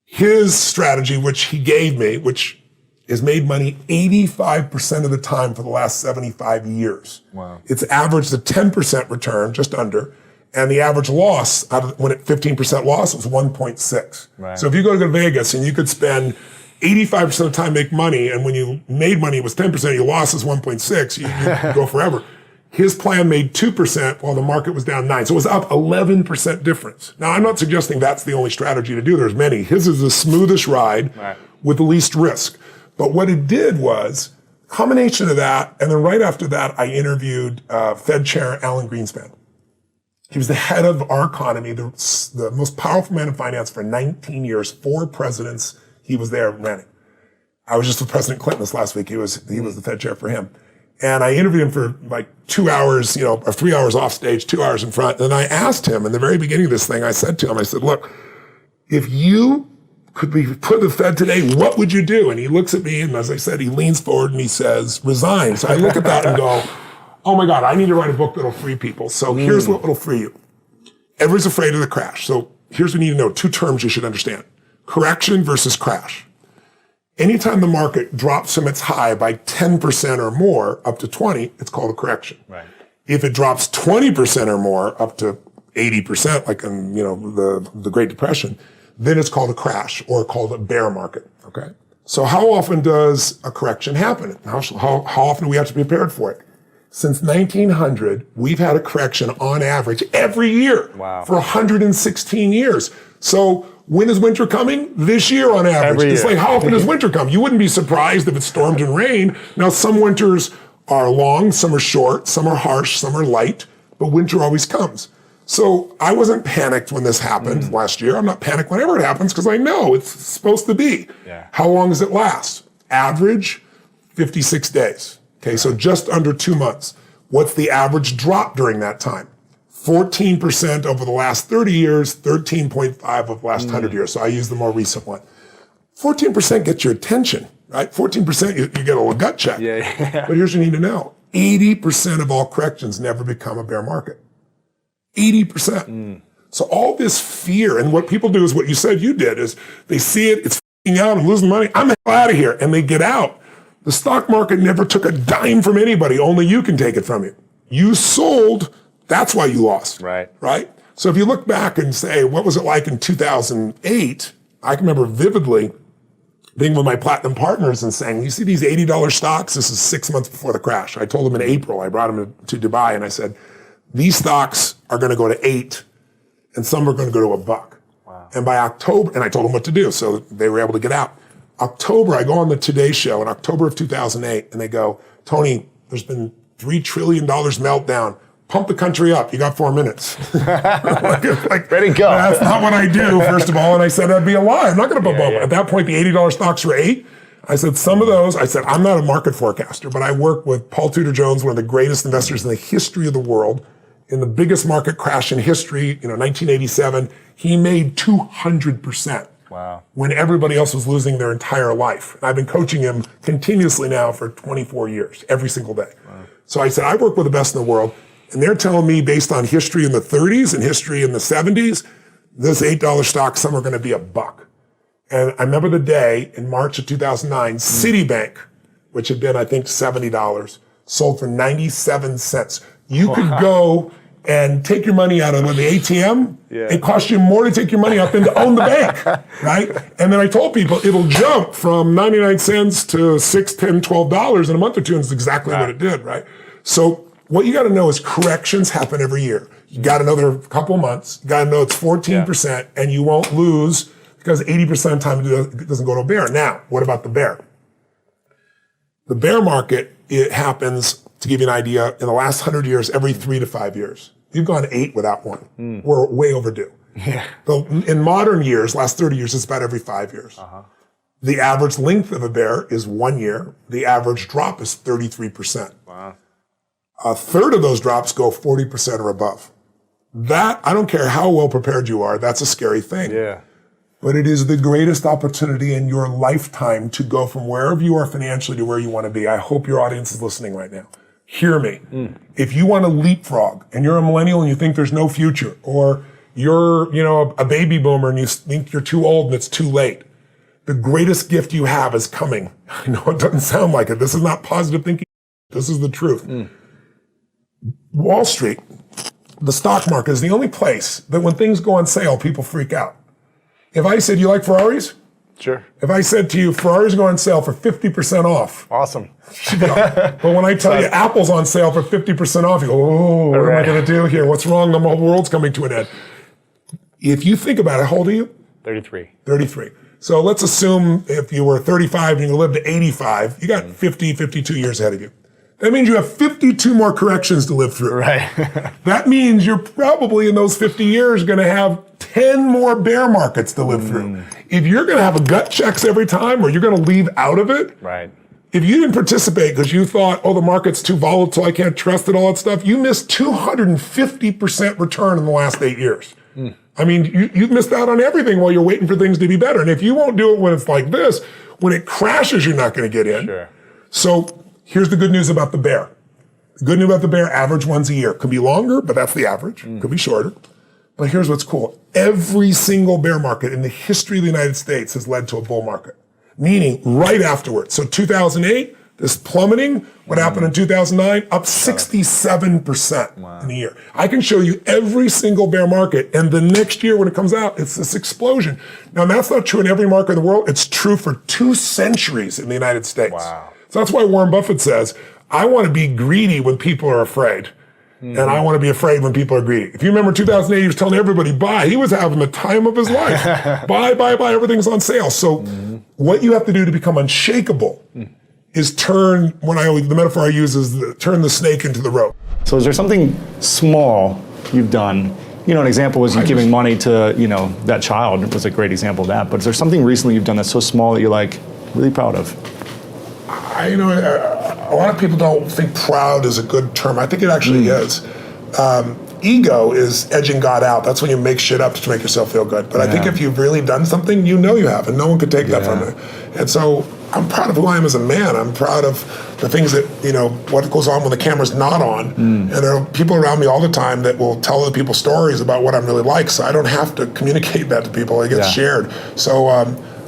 His strategy, which he gave me, which has made money 85% of the time for the last 75 years. Wow. It's averaged a 10% return, just under, and the average loss, when at 15% loss, was 1.6. Right. So if you go to Vegas and you could spend 85% of the time make money, and when you made money it was 10%, your loss is 1.6, you go forever. His plan made 2% while the market was down 9%. So it was up 11% difference. Now, I'm not suggesting that's the only strategy to do. There's many. His is the smoothest ride with the least risk. But what it did was a combination of that, and then right after that, I interviewed Fed Chair Alan Greenspan. He was the head of our economy, the most powerful man in finance for 19 years, 4 presidents. He was there running. I was just with President Clinton this last week. He was the Fed chair for him. And I interviewed him for like 2 hours, or 3 hours off stage, 2 hours in front. And I asked him in the very beginning of this thing, I said to him, I said, look, if you could be put in the Fed today, what would you do? And he looks at me, and as I said, he leans forward and he says, resign. So I look at that and go, oh my God, I need to write a book that'll free people. So here's what will free you. Everybody's afraid of the crash. So here's what you need to know, 2 terms you should understand. Correction versus crash. Anytime the market drops from its high by 10% or more up to 20, it's called a correction. Right. If it drops 20% or more up to 80%, like in the Great Depression, then it's called a crash or called a bear market. Okay. So how often does a correction happen? How often do we have to be prepared for it? Since 1900, we've had a correction on average every year for 116 years. So when is winter coming? This year on average. It's like, how often does winter come? You wouldn't be surprised if it stormed and rained. Now, some winters are long, some are short, some are harsh, some are light, but winter always comes. So I wasn't panicked when this happened last year. I'm not panicked whenever it happens because I know it's supposed to be. Yeah. How long does it last? Average, 56 days. Okay, so just under 2 months. What's the average drop during that time? 14% over the last 30 years, 13.5 of the last 100 years. So I use the more recent one. 14% gets your attention, right? 14% you get a little gut check. Yeah. But here's what you need to know. 80% of all corrections never become a bear market. 80%. So all this fear, and what people do is what you said you did, is they see it, it's f***ing out, I'm losing money, I'm out of here, and they get out. The stock market never took a dime from anybody, only you can take it from you. You sold, that's why you lost. Right. Right? So if you look back and say, what was it like in 2008? I can remember vividly being with my platinum partners and saying, you see these $80 stocks? This is 6 months before the crash. I told them in April, I brought them to Dubai and I said, these stocks are going to go to 8 and some are going to go to $1. Wow. And by October, and I told them what to do, so they were able to get out. October, I go on the Today Show in October of 2008 and they go, Tony, there's been $3 trillion meltdown. Pump the country up. You got 4 minutes. like, ready to go. That's not what I do, first of all. And I said, that'd be a lie. I'm not going to pump up. At that point, the $80 stocks were 8. I said, some of those, I said, I'm not a market forecaster, but I work with Paul Tudor Jones, one of the greatest investors in the history of the world. In the biggest market crash in history, 1987, he made 200%. Wow. When everybody else was losing their entire life. And I've been coaching him continuously now for 24 years, every single day. Wow. So I said, I work with the best in the world. And they're telling me based on history in the 30s and history in the 70s, this $8 stock, some are going to be $1. And I remember the day in March of 2009, Citibank, which had been, I think, $70, sold for 97 cents. You could go and take your money out of the ATM. Yeah. It costs you more to take your money out than to own the bank, right? And then I told people it'll jump from 99 cents to $6, $10, $12 in a month or two, and it's exactly what it did, right? So what you got to know is corrections happen every year. You got to know they're a couple months. You got to know it's 14%, and you won't lose because 80% of the time it doesn't go to a bear. Now, what about the bear? The bear market, it happens, to give you an idea, in the last 100 years, every 3 to 5 years. We've gone 8 without one. We're way overdue. Yeah. So in modern years, last 30 years, it's about every 5 years. The average length of a bear is 1 year. The average drop is 33%. Wow. A third of those drops go 40% or above. That, I don't care how well prepared you are, that's a scary thing. Yeah. But it is the greatest opportunity in your lifetime to go from wherever you are financially to where you want to be. I hope your audience is listening right now. Hear me. If you want to leapfrog and you're a millennial and you think there's no future, or you're, a baby boomer and you think you're too old and it's too late, the greatest gift you have is coming. I know it doesn't sound like it. This is not positive thinking. This is the truth. Wall Street, the stock market, is the only place that when things go on sale, people freak out. If I said, you like Ferraris? Sure. If I said to you, Ferraris go on sale for 50% off. Awesome. But when I tell you Apple's on sale for 50% off, you go, oh, what am I going to do here? What's wrong? The whole world's coming to an end. If you think about it, how old are you? 33. 33. So let's assume if you were 35 and you lived to 85, you got 50, 52 years ahead of you. That means you have 52 more corrections to live through. Right. That means you're probably in those 50 years going to have 10 more bear markets to live through. If you're going to have a gut checks every time, or you're going to leave out of it, right. If you didn't participate because you thought, the market's too volatile, I can't trust it, all that stuff, you missed 250% return in the last 8 years. I mean, you've missed out on everything while you're waiting for things to be better. And if you won't do it when it's like this, when it crashes, you're not going to get in. Sure. So here's the good news about the bear. The good news about the bear, average ones a year. Could be longer, but that's the average. Could be shorter. But here's what's cool. Every single bear market in the history of the United States has led to a bull market, meaning right afterwards. So 2008, this plummeting, what happened in 2009, up 67% in a year. I can show you every single bear market, and the next year when it comes out, it's this explosion. Now, that's not true in every market in the world. It's true for 2 centuries in the United States. Wow. So that's why Warren Buffett says, I want to be greedy when people are afraid. And I want to be afraid when people are greedy. If you remember 2008, he was telling everybody, buy. He was having the time of his life. Buy, everything's on sale. So what you have to do to become unshakable is turn, the metaphor I use is turn the snake into the rope. So is there something small you've done? An example was you giving money to, that child. It was a great example of that. But is there something recently you've done that's so small that you're really proud of? A lot of people don't think proud is a good term. I think it actually is. Ego is edging God out. That's when you make shit up to make yourself feel good. But I think if you've really done something, you have, and no one could take that from you. And so I'm proud of who I am as a man. I'm proud of the things that, what goes on when the camera's not on. And there are people around me all the time that will tell other people stories about what I'm really like. So I don't have to communicate that to people. It gets shared. So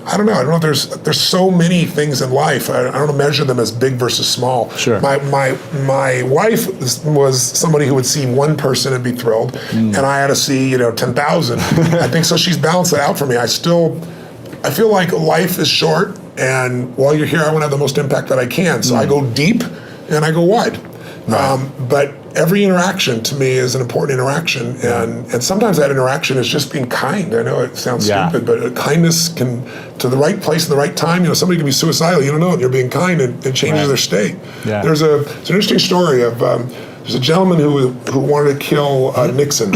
I don't know. There's so many things in life. I don't measure them as big versus small. Sure. My wife was somebody who would see one person and be thrilled, and I had to see 10,000. I think so. She's balanced it out for me. I feel like life is short, and while you're here, I want to have the most impact that I can. So I go deep and I go wide. But every interaction to me is an important interaction, and sometimes that interaction is just being kind. I know it sounds stupid, but kindness can, to the right place at the right time. Somebody can be suicidal, you don't know it, and you're being kind, and it changes their state. Yeah. It's an interesting story of there's a gentleman who wanted to kill Nixon,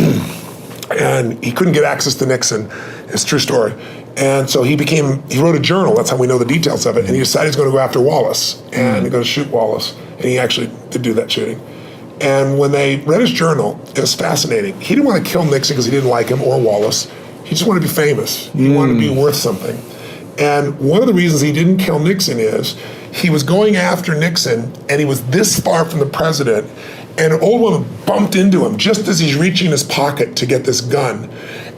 and he couldn't get access to Nixon. It's a true story. And so he wrote a journal, that's how we know the details of it, and he decided he's going to go after Wallace, and he's going to shoot Wallace, and he actually did do that shooting. And when they read his journal, it was fascinating. He didn't want to kill Nixon because he didn't like him or Wallace. He just wanted to be famous. He wanted to be worth something. And one of the reasons he didn't kill Nixon is he was going after Nixon, and he was this far from the president, and an old woman bumped into him just as he's reaching his pocket to get this gun.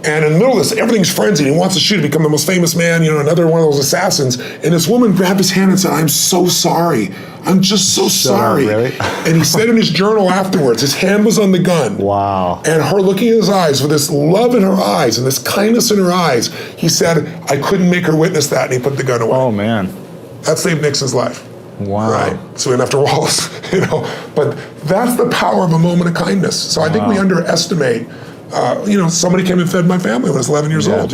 And in the middle of this, everything's frenzied. He wants to shoot, become the most famous man, another one of those assassins. And this woman grabbed his hand and said, "I'm so sorry. I'm just so sorry." Really? And he said in his journal afterwards, his hand was on the gun. Wow. And her looking in his eyes with this love in her eyes and this kindness in her eyes, he said, "I couldn't make her witness that," and he put the gun away. Oh, man. That saved Nixon's life. Wow. Right. So we went after Wallace, But that's the power of a moment of kindness. So I think we underestimate. Somebody came and fed my family when I was 11 years old.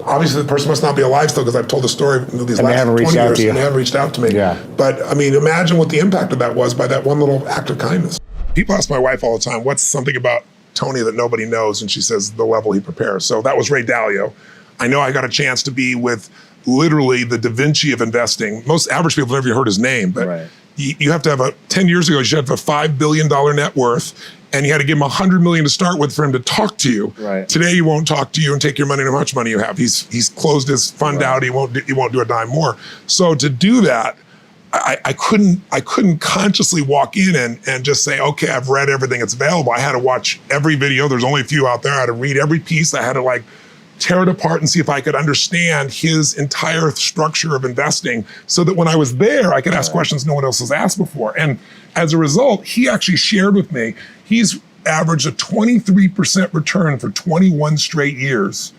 Obviously the person must not be alive still because I've told the story these last 20 years, and they haven't reached out to me. Yeah. But imagine what the impact of that was by that one little act of kindness. People ask my wife all the time, "What's something about Tony that nobody knows?" And she says, "The level he prepares." So that was Ray Dalio. I know I got a chance to be with literally the Da Vinci of investing. Most average people have never heard his name, but you have to have 10 years ago, you should have a $5 billion net worth, and you had to give him $100 million to start with for him to talk to you. Right. Today, he won't talk to you and take your money no matter how much money you have. He's closed his fund out. He won't do a dime more. So to do that, I couldn't consciously walk in and just say, okay, I've read everything that's available. I had to watch every video. There's only a few out there. I had to read every piece. I had to tear it apart and see if I could understand his entire structure of investing so that when I was there, I could ask questions no one else has asked before. And as a result, he actually shared with me, he's averaged a 23% return for 21 straight years.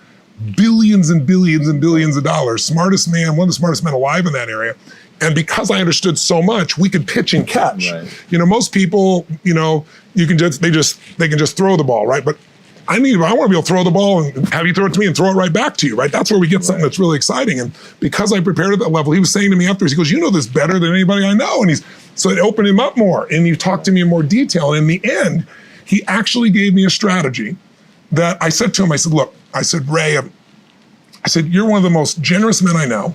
Billions and billions and billions of dollars. Smartest man, one of the smartest men alive in that area. And because I understood so much, we could pitch and catch. Right. Most people, they can just throw the ball, right? But I want to be able to throw the ball and have you throw it to me and throw it right back to you, right? That's where we get something that's really exciting. And because I prepared at that level, he was saying to me afterwards, he goes, "You know this better than anybody I know." And so it opened him up more. And you talked to me in more detail. And in the end, he actually gave me a strategy that I said to him, I said, "Look," I said, "Ray, you're one of the most generous men I know."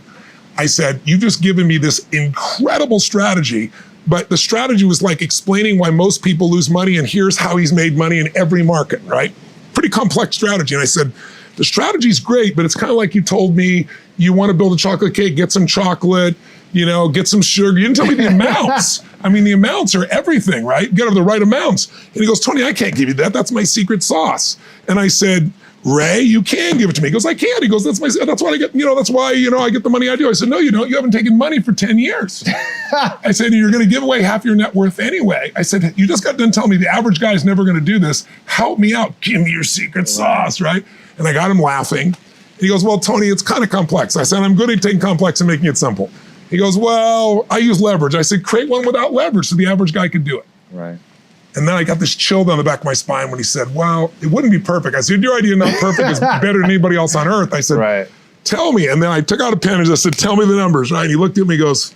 I said, "You've just given me this incredible strategy, but the strategy was like explaining why most people lose money, and here's how he's made money in every market," right? Pretty complex strategy. And I said, "The strategy's great, but it's kind of like you told me you want to build a chocolate cake, get some chocolate, get some sugar. You didn't tell me the amounts." I mean, the amounts are everything, right? Get the right amounts. And he goes, "Tony, I can't give you that. That's my secret sauce." And I said, "Ray, you can give it to me." He goes, "I can't." He goes, that's what I get, that's why, I get the money I do." I said, "No, you don't. You haven't taken money for 10 years. I said, "You're going to give away half your net worth anyway." I said, "You just got done telling me the average guy is never going to do this. Help me out. Give me your secret sauce," right? And I got him laughing. He goes, "Well, Tony, it's kind of complex." I said, "I'm good at taking complex and making it simple." He goes, "Well, I use leverage." I said, "Create one without leverage so the average guy could do it." Right. And then I got this chill down the back of my spine when he said, "Well, it wouldn't be perfect." I said, "Your idea not perfect is better than anybody else on earth." I said, "Right. Tell me." And then I took out a pen and just said, "Tell me the numbers," right? And he looked at me and goes,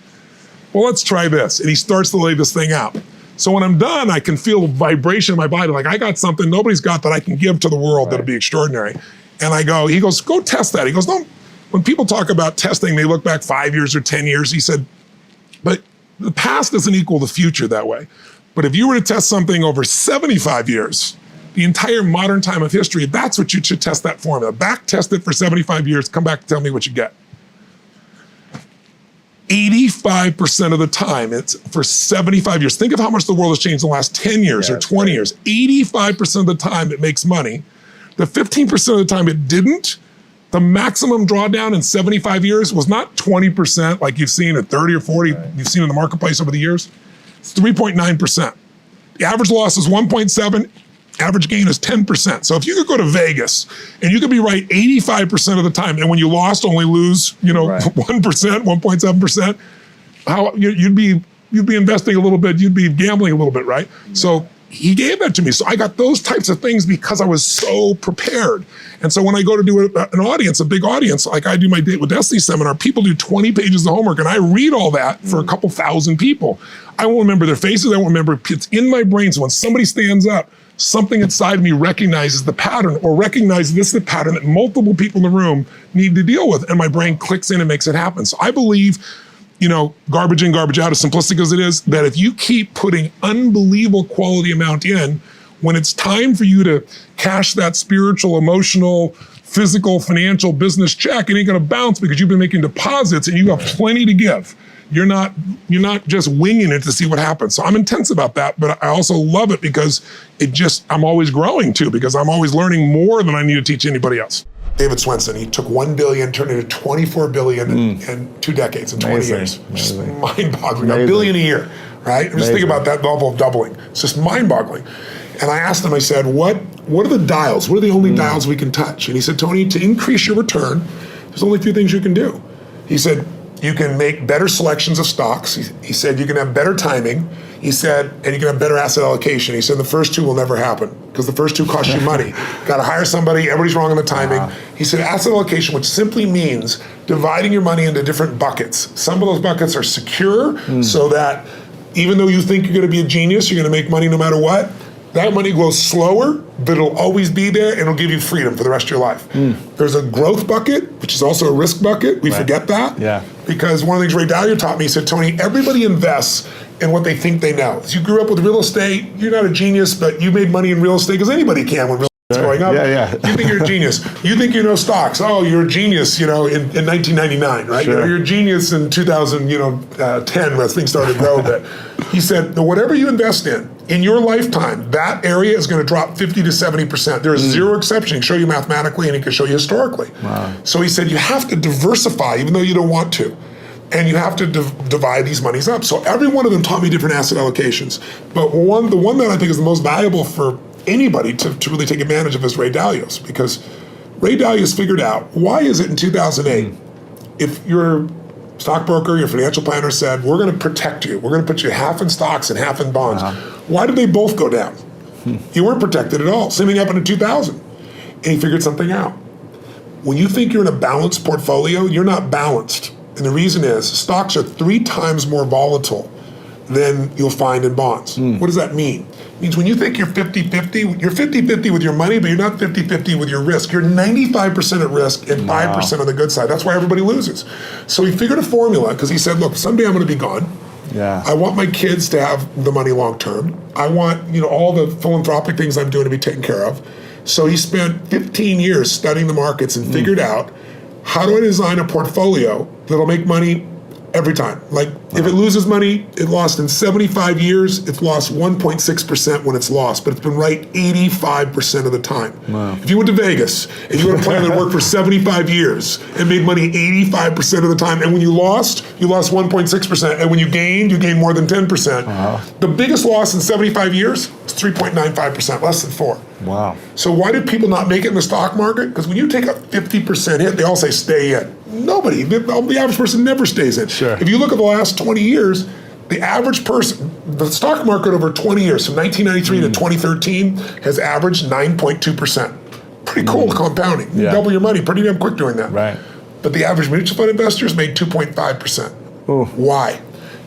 "Well, let's try this." And he starts to lay this thing out. So when I'm done, I can feel vibration in my body. Like I got something nobody's got that I can give to the world that'll be extraordinary. And he goes, "Go test that." He goes, "No, when people talk about testing, they look back 5 years or 10 years. He said, "But the past doesn't equal the future that way. But if you were to test something over 75 years, the entire modern time of history, that's what you should test that formula. Back test it for 75 years, come back and tell me what you get." 85% of the time, it's for 75 years. Think of how much the world has changed in the last 10 years or 20 years. 85% of the time it makes money. The 15% of the time it didn't. The maximum drawdown in 75 years was not 20% like you've seen at 30 or 40, you've seen in the marketplace over the years. It's 3.9%. The average loss is 1.7, average gain is 10%. So if you could go to Vegas and you could be right 85% of the time, and when you lost, only lose, 1%, 1.7%, how you'd be investing a little bit, you'd be gambling a little bit, right? So he gave that to me. So I got those types of things because I was so prepared. And so when I go to do an audience, a big audience, like I do my Date with Destiny seminar, people do 20 pages of homework and I read all that for a couple thousand people. I won't remember their faces, I won't remember, it's in my brain. So when somebody stands up, something inside of me recognizes the pattern or recognizes this is the pattern that multiple people in the room need to deal with. And my brain clicks in and makes it happen. So I believe, garbage in, garbage out, as simplistic as it is, that if you keep putting unbelievable quality amount in, when it's time for you to cash that spiritual, emotional, physical, financial, business check, it ain't gonna bounce because you've been making deposits and you have plenty to give. You're not just winging it to see what happens. So I'm intense about that, but I also love it because I'm always growing too, because I'm always learning more than I need to teach anybody else. David Swenson, he took 1 billion, turned it into 24 billion in 2 decades, in 20 years. Just mind-boggling. $1 billion a year, right? Just think about that level of doubling. It's just mind-boggling. And I asked him, I said, what are the dials? What are the only dials we can touch? And he said, Tony, to increase your return, there's only a few things you can do. He said, you can make better selections of stocks. He said, you can have better timing. He said, and you can have better asset allocation. He said, the first two will never happen because the first two cost you money. Got to hire somebody, everybody's wrong on the timing. He said, asset allocation, which simply means dividing your money into different buckets. Some of those buckets are secure so that even though you think you're going to be a genius, you're going to make money no matter what. That money grows slower, but it'll always be there and it'll give you freedom for the rest of your life. There's a growth bucket, which is also a risk bucket. We forget that. Yeah. Because one of the things Ray Dalio taught me, he said, Tony, everybody invests in what they think they know. If you grew up with real estate, you're not a genius, but you made money in real estate because anybody can when real estate's growing up. You think you're a genius. You think you know stocks. Oh, you're a genius, in 1999, right? You're a genius in 2010 when things started to grow a bit. He said, whatever you invest in your lifetime, that area is going to drop 50 to 70%. There is zero exception. He can show you mathematically and he can show you historically. So he said, you have to diversify even though you don't want to. And you have to divide these monies up. So every one of them taught me different asset allocations. But the one that I think is the most valuable for anybody to really take advantage of is Ray Dalio's, because Ray Dalio's figured out, why is it in 2008, if your stockbroker, your financial planner said, we're going to protect you. We're going to put you half in stocks and half in bonds. Why did they both go down? You weren't protected at all. Same thing happened in 2000. And he figured something out. When you think you're in a balanced portfolio, you're not balanced. And the reason is stocks are 3 times more volatile than you'll find in bonds. What does that mean? It means when you think you're 50-50, you're 50-50 with your money, but you're not 50-50 with your risk. You're 95% at risk and 5% on the good side. That's why everybody loses. So he figured a formula because he said, look, someday I'm going to be gone. I want my kids to have the money long term. I want all the philanthropic things I'm doing to be taken care of. So he spent 15 years studying the markets and figured out, how do I design a portfolio that'll make money every time? Like if it loses money, it lost in 75 years, it's lost 1.6% when it's lost, but it's been right 85% of the time. If you went to Vegas and you had a plan that worked for 75 years and made money 85% of the time, and when you lost 1.6%, and when you gained more than 10%. The biggest loss in 75 years is 3.95%, less than 4. Wow. So why did people not make it in the stock market? Because when you take a 50% hit, they all say stay in. Nobody, the average person never stays in. If you look at the last 20 years, the average person, the stock market over 20 years, from 1993 to 2013, has averaged 9.2%. Pretty cool compounding. You double your money pretty damn quick doing that. But the average mutual fund investors made 2.5%. Why?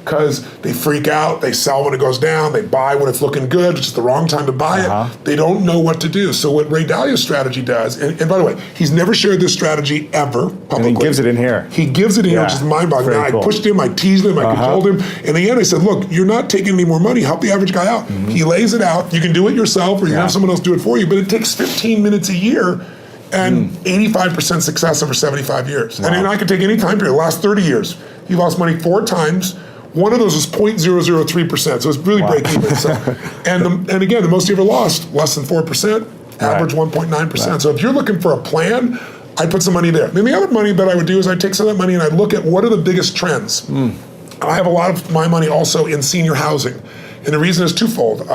Because they freak out, they sell when it goes down, they buy when it's looking good, which is the wrong time to buy it. They don't know what to do. So what Ray Dalio's strategy does, and by the way, he's never shared this strategy ever publicly. And he gives it in here. He gives it in here, which is mind-boggling. I pushed him, I teased him, I cajoled him. In the end, I said, look, you're not taking any more money, help the average guy out. He lays it out, you can do it yourself or you can have someone else do it for you, but it takes 15 minutes a year and 85% success over 75 years. And I could take any time period, the last 30 years, He lost money 4 times. One of those was 0.003%, so it's really break even. So, and again, the most he ever lost, less than 4%, average 1.9%. Right. So if you're looking for a plan, I'd put some money there. Then the other money that I would do is I'd take some of that money and I'd look at what are the biggest trends. I have a lot of my money also in senior housing. And the reason is twofold.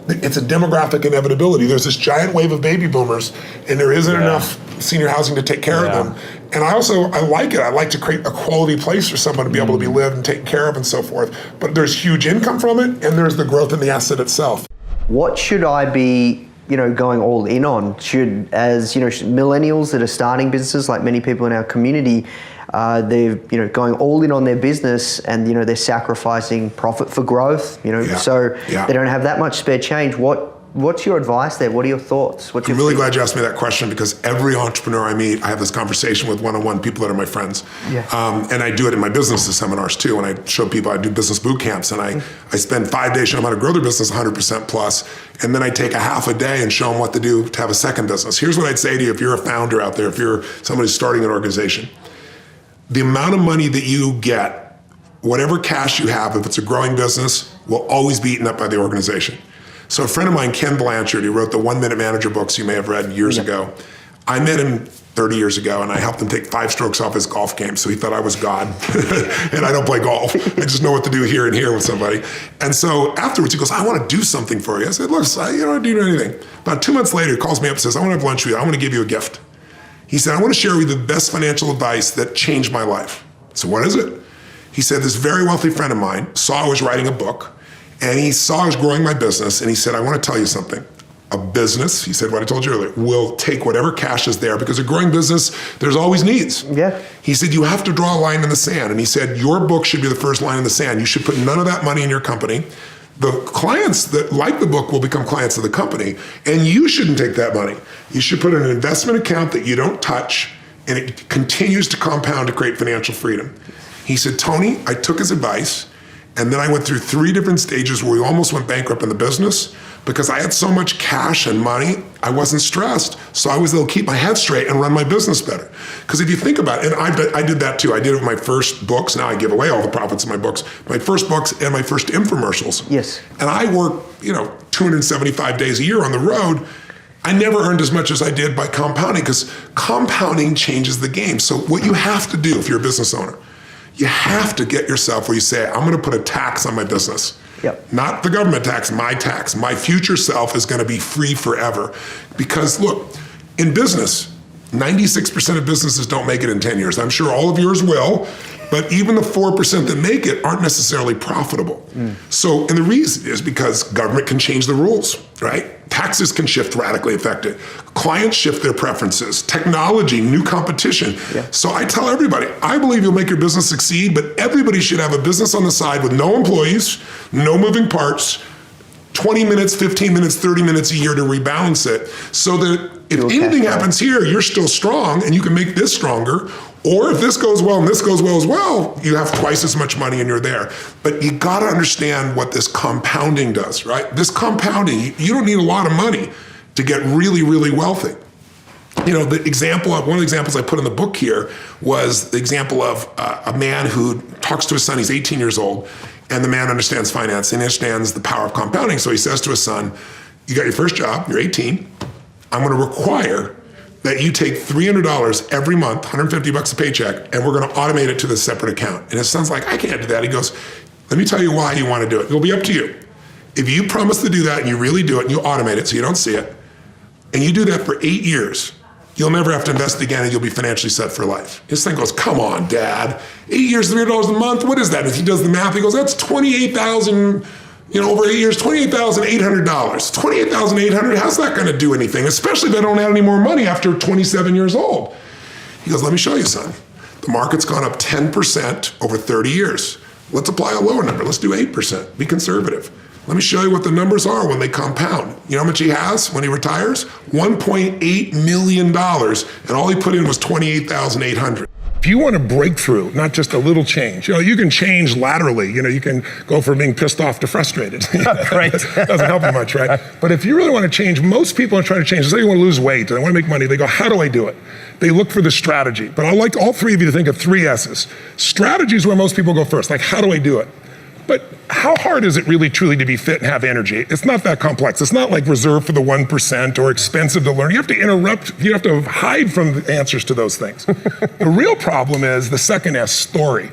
It's a demographic inevitability. There's this giant wave of baby boomers, and there isn't enough senior housing to take care of them. And I like it. I like to create a quality place for someone to be able to be lived and taken care of and so forth. But there's huge income from it, and there's the growth in the asset itself. What should I be, going all in on? As millennials that are starting businesses, like many people in our community, they're going all in on their business, and they're sacrificing profit for growth. So they don't have that much spare change. What's your advice there? What are your thoughts? I'm really glad you asked me that question, because every entrepreneur I meet, I have this conversation with one-on-one people that are my friends. And I do it in my business seminars too. And I show people, I do business boot camps, and I spend 5 days showing them how to grow their business 100% plus. And then I take a half a day and show them what to do to have a second business. Here's what I'd say to you if you're a founder out there, if you're somebody starting an organization. The amount of money that you get, whatever cash you have, if it's a growing business, will always be eaten up by the organization. So a friend of mine, Ken Blanchard, he wrote the 1 Minute Manager books you may have read years ago. I met him 30 years ago, and I helped him take 5 strokes off his golf game, so he thought I was God. And I don't play golf. I just know what to do here and here with somebody. And so afterwards, he goes, I want to do something for you. I said, look, I don't do anything. About 2 months later, he calls me up and says, I want to have lunch with you. I want to give you a gift. He said, I want to share with you the best financial advice that changed my life. So what is it? He said, this very wealthy friend of mine saw I was writing a book, and he saw I was growing my business, and he said, I want to tell you something. A business, he said what I told you earlier, will take whatever cash is there, because a growing business, there's always needs. He said, you have to draw a line in the sand. And he said, your book should be the first line in the sand. You should put none of that money in your company. The clients that like the book will become clients of the company, and you shouldn't take that money. You should put in an investment account that you don't touch, and it continues to compound to create financial freedom. He said, Tony, I took his advice, and then I went through 3 different stages where we almost went bankrupt in the business because I had so much cash and money, I wasn't stressed. So I was able to keep my head straight and run my business better. Because if you think about it, and I did that too. I did it with my first books. Now I give away all the profits of my books. My first books and my first infomercials. And I work, 275 days a year on the road. I never earned as much as I did by compounding, because compounding changes the game. So what you have to do if you're a business owner, you have to get yourself where you say, I'm going to put a tax on my business. Not the government tax, my tax. My future self is going to be free forever. Because look, in business, 96% of businesses don't make it in 10 years. I'm sure all of yours will, but even the 4% that make it aren't necessarily profitable. So, and the reason is because government can change the rules, right? Taxes can shift, radically affect it. Clients shift their preferences, technology, new competition. So I tell everybody, I believe you'll make your business succeed, but everybody should have a business on the side with no employees, no moving parts, 20 minutes, 15 minutes, 30 minutes a year to rebalance it, so that if anything happens here, you're still strong and you can make this stronger. Or if this goes well and this goes well as well, you have twice as much money and you're there. But you gotta understand what this compounding does, right? This compounding, you don't need a lot of money to get really, really wealthy. One of the examples I put in the book here was the example of a man who talks to his son. He's 18 years old, and the man understands finance and understands the power of compounding. So he says to his son, you got your first job, you're 18, I'm gonna require that you take $300 every month, $150 a paycheck, and we're gonna automate it to this separate account. And his son's like, I can't do that. He goes, let me tell you why you wanna do it. It'll be up to you. If you promise to do that and you really do it and you automate it so you don't see it, and you do that for 8 years, you'll never have to invest again and you'll be financially set for life. His son goes, come on, Dad. 8 years, $300 a month, what is that? If he does the math, he goes, that's $28,000, over 8 years, $28,800. $28,800, how's that gonna do anything? Especially if I don't have any more money after 27 years old. He goes, let me show you, son. The market's gone up 10% over 30 years. Let's apply a lower number, let's do 8%, be conservative. Let me show you what the numbers are when they compound. You know how much he has when he retires? $1.8 million, and all he put in was $28,800. If you want a breakthrough, not just a little change, you can change laterally. You can go from being pissed off to frustrated. Right. Doesn't help you much, right? But if you really want to change, most people are trying to change. Say you want to lose weight, they want to make money. They go, how do I do it? They look for the strategy. But I'd like all three of you to think of 3 S's. Strategy is where most people go first. Like, how do I do it? But how hard is it really truly to be fit and have energy? It's not that complex. It's not like reserved for the 1% or expensive to learn. You have to interrupt, you have to hide from the answers to those things. The real problem is the second S, story.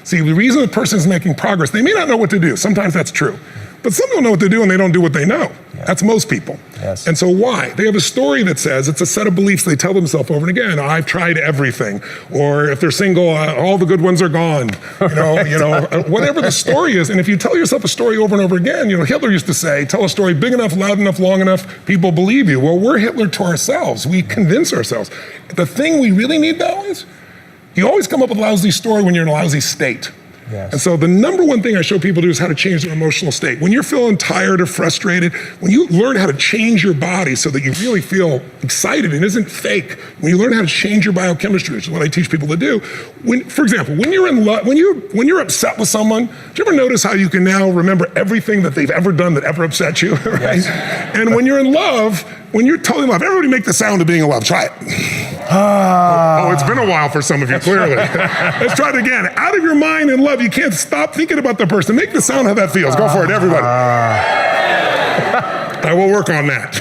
See, the reason the person's making progress, they may not know what to do. Sometimes that's true. But some people know what to do and they don't do what they know. Yeah. That's most people. Yes. And so why? They have a story that says, it's a set of beliefs they tell themselves over and again. I've tried everything. Or if they're single, all the good ones are gone. Whatever the story is. And if you tell yourself a story over and over again, Hitler used to say, tell a story big enough, loud enough, long enough, people believe you. Well, we're Hitler to ourselves. We convince ourselves. The thing we really need though is, you always come up with a lousy story when you're in a lousy state. Yes. And so the number one thing I show people to do is how to change their emotional state. When you're feeling tired or frustrated, when you learn how to change your body so that you really feel excited and isn't fake, when you learn how to change your biochemistry, which is what I teach people to do. For example, when you're in love, when you're upset with someone, do you ever notice how you can now remember everything that they've ever done that ever upset you? Right? Yes. And when you're in love, when you're totally in love, everybody make the sound of being in love. Try it. Oh, it's been a while for some of you, clearly. Let's try it again. Out of your mind in love, you can't stop thinking about the person. Make the sound how that feels. Go for it, everybody. I will work on that.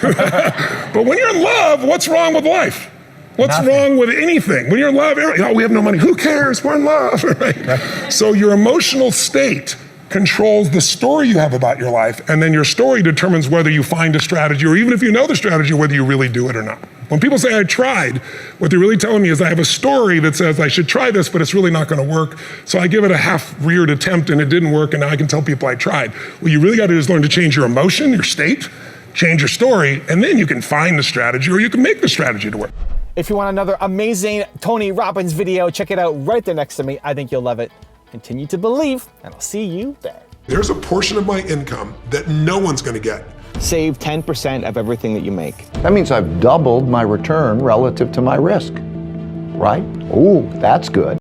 But when you're in love, what's wrong with life? What's wrong with anything? When you're in love, we have no money. Who cares? We're in love. Right? So your emotional state controls the story you have about your life, and then your story determines whether you find a strategy, or even if you know the strategy, whether you really do it or not. When people say I tried, what they're really telling me is I have a story that says I should try this, but it's really not going to work. So I give it a half-reared attempt and it didn't work, and now I can tell people I tried. What you really got to do is learn to change your emotion, your state, change your story, and then you can find the strategy, or you can make the strategy to work. If you want another amazing Tony Robbins video, check it out right there next to me. I think you'll love it. Continue to believe, and I'll see you there. There's a portion of my income that no one's going to get. Save 10% of everything that you make. That means I've doubled my return relative to my risk, right? Ooh, that's good.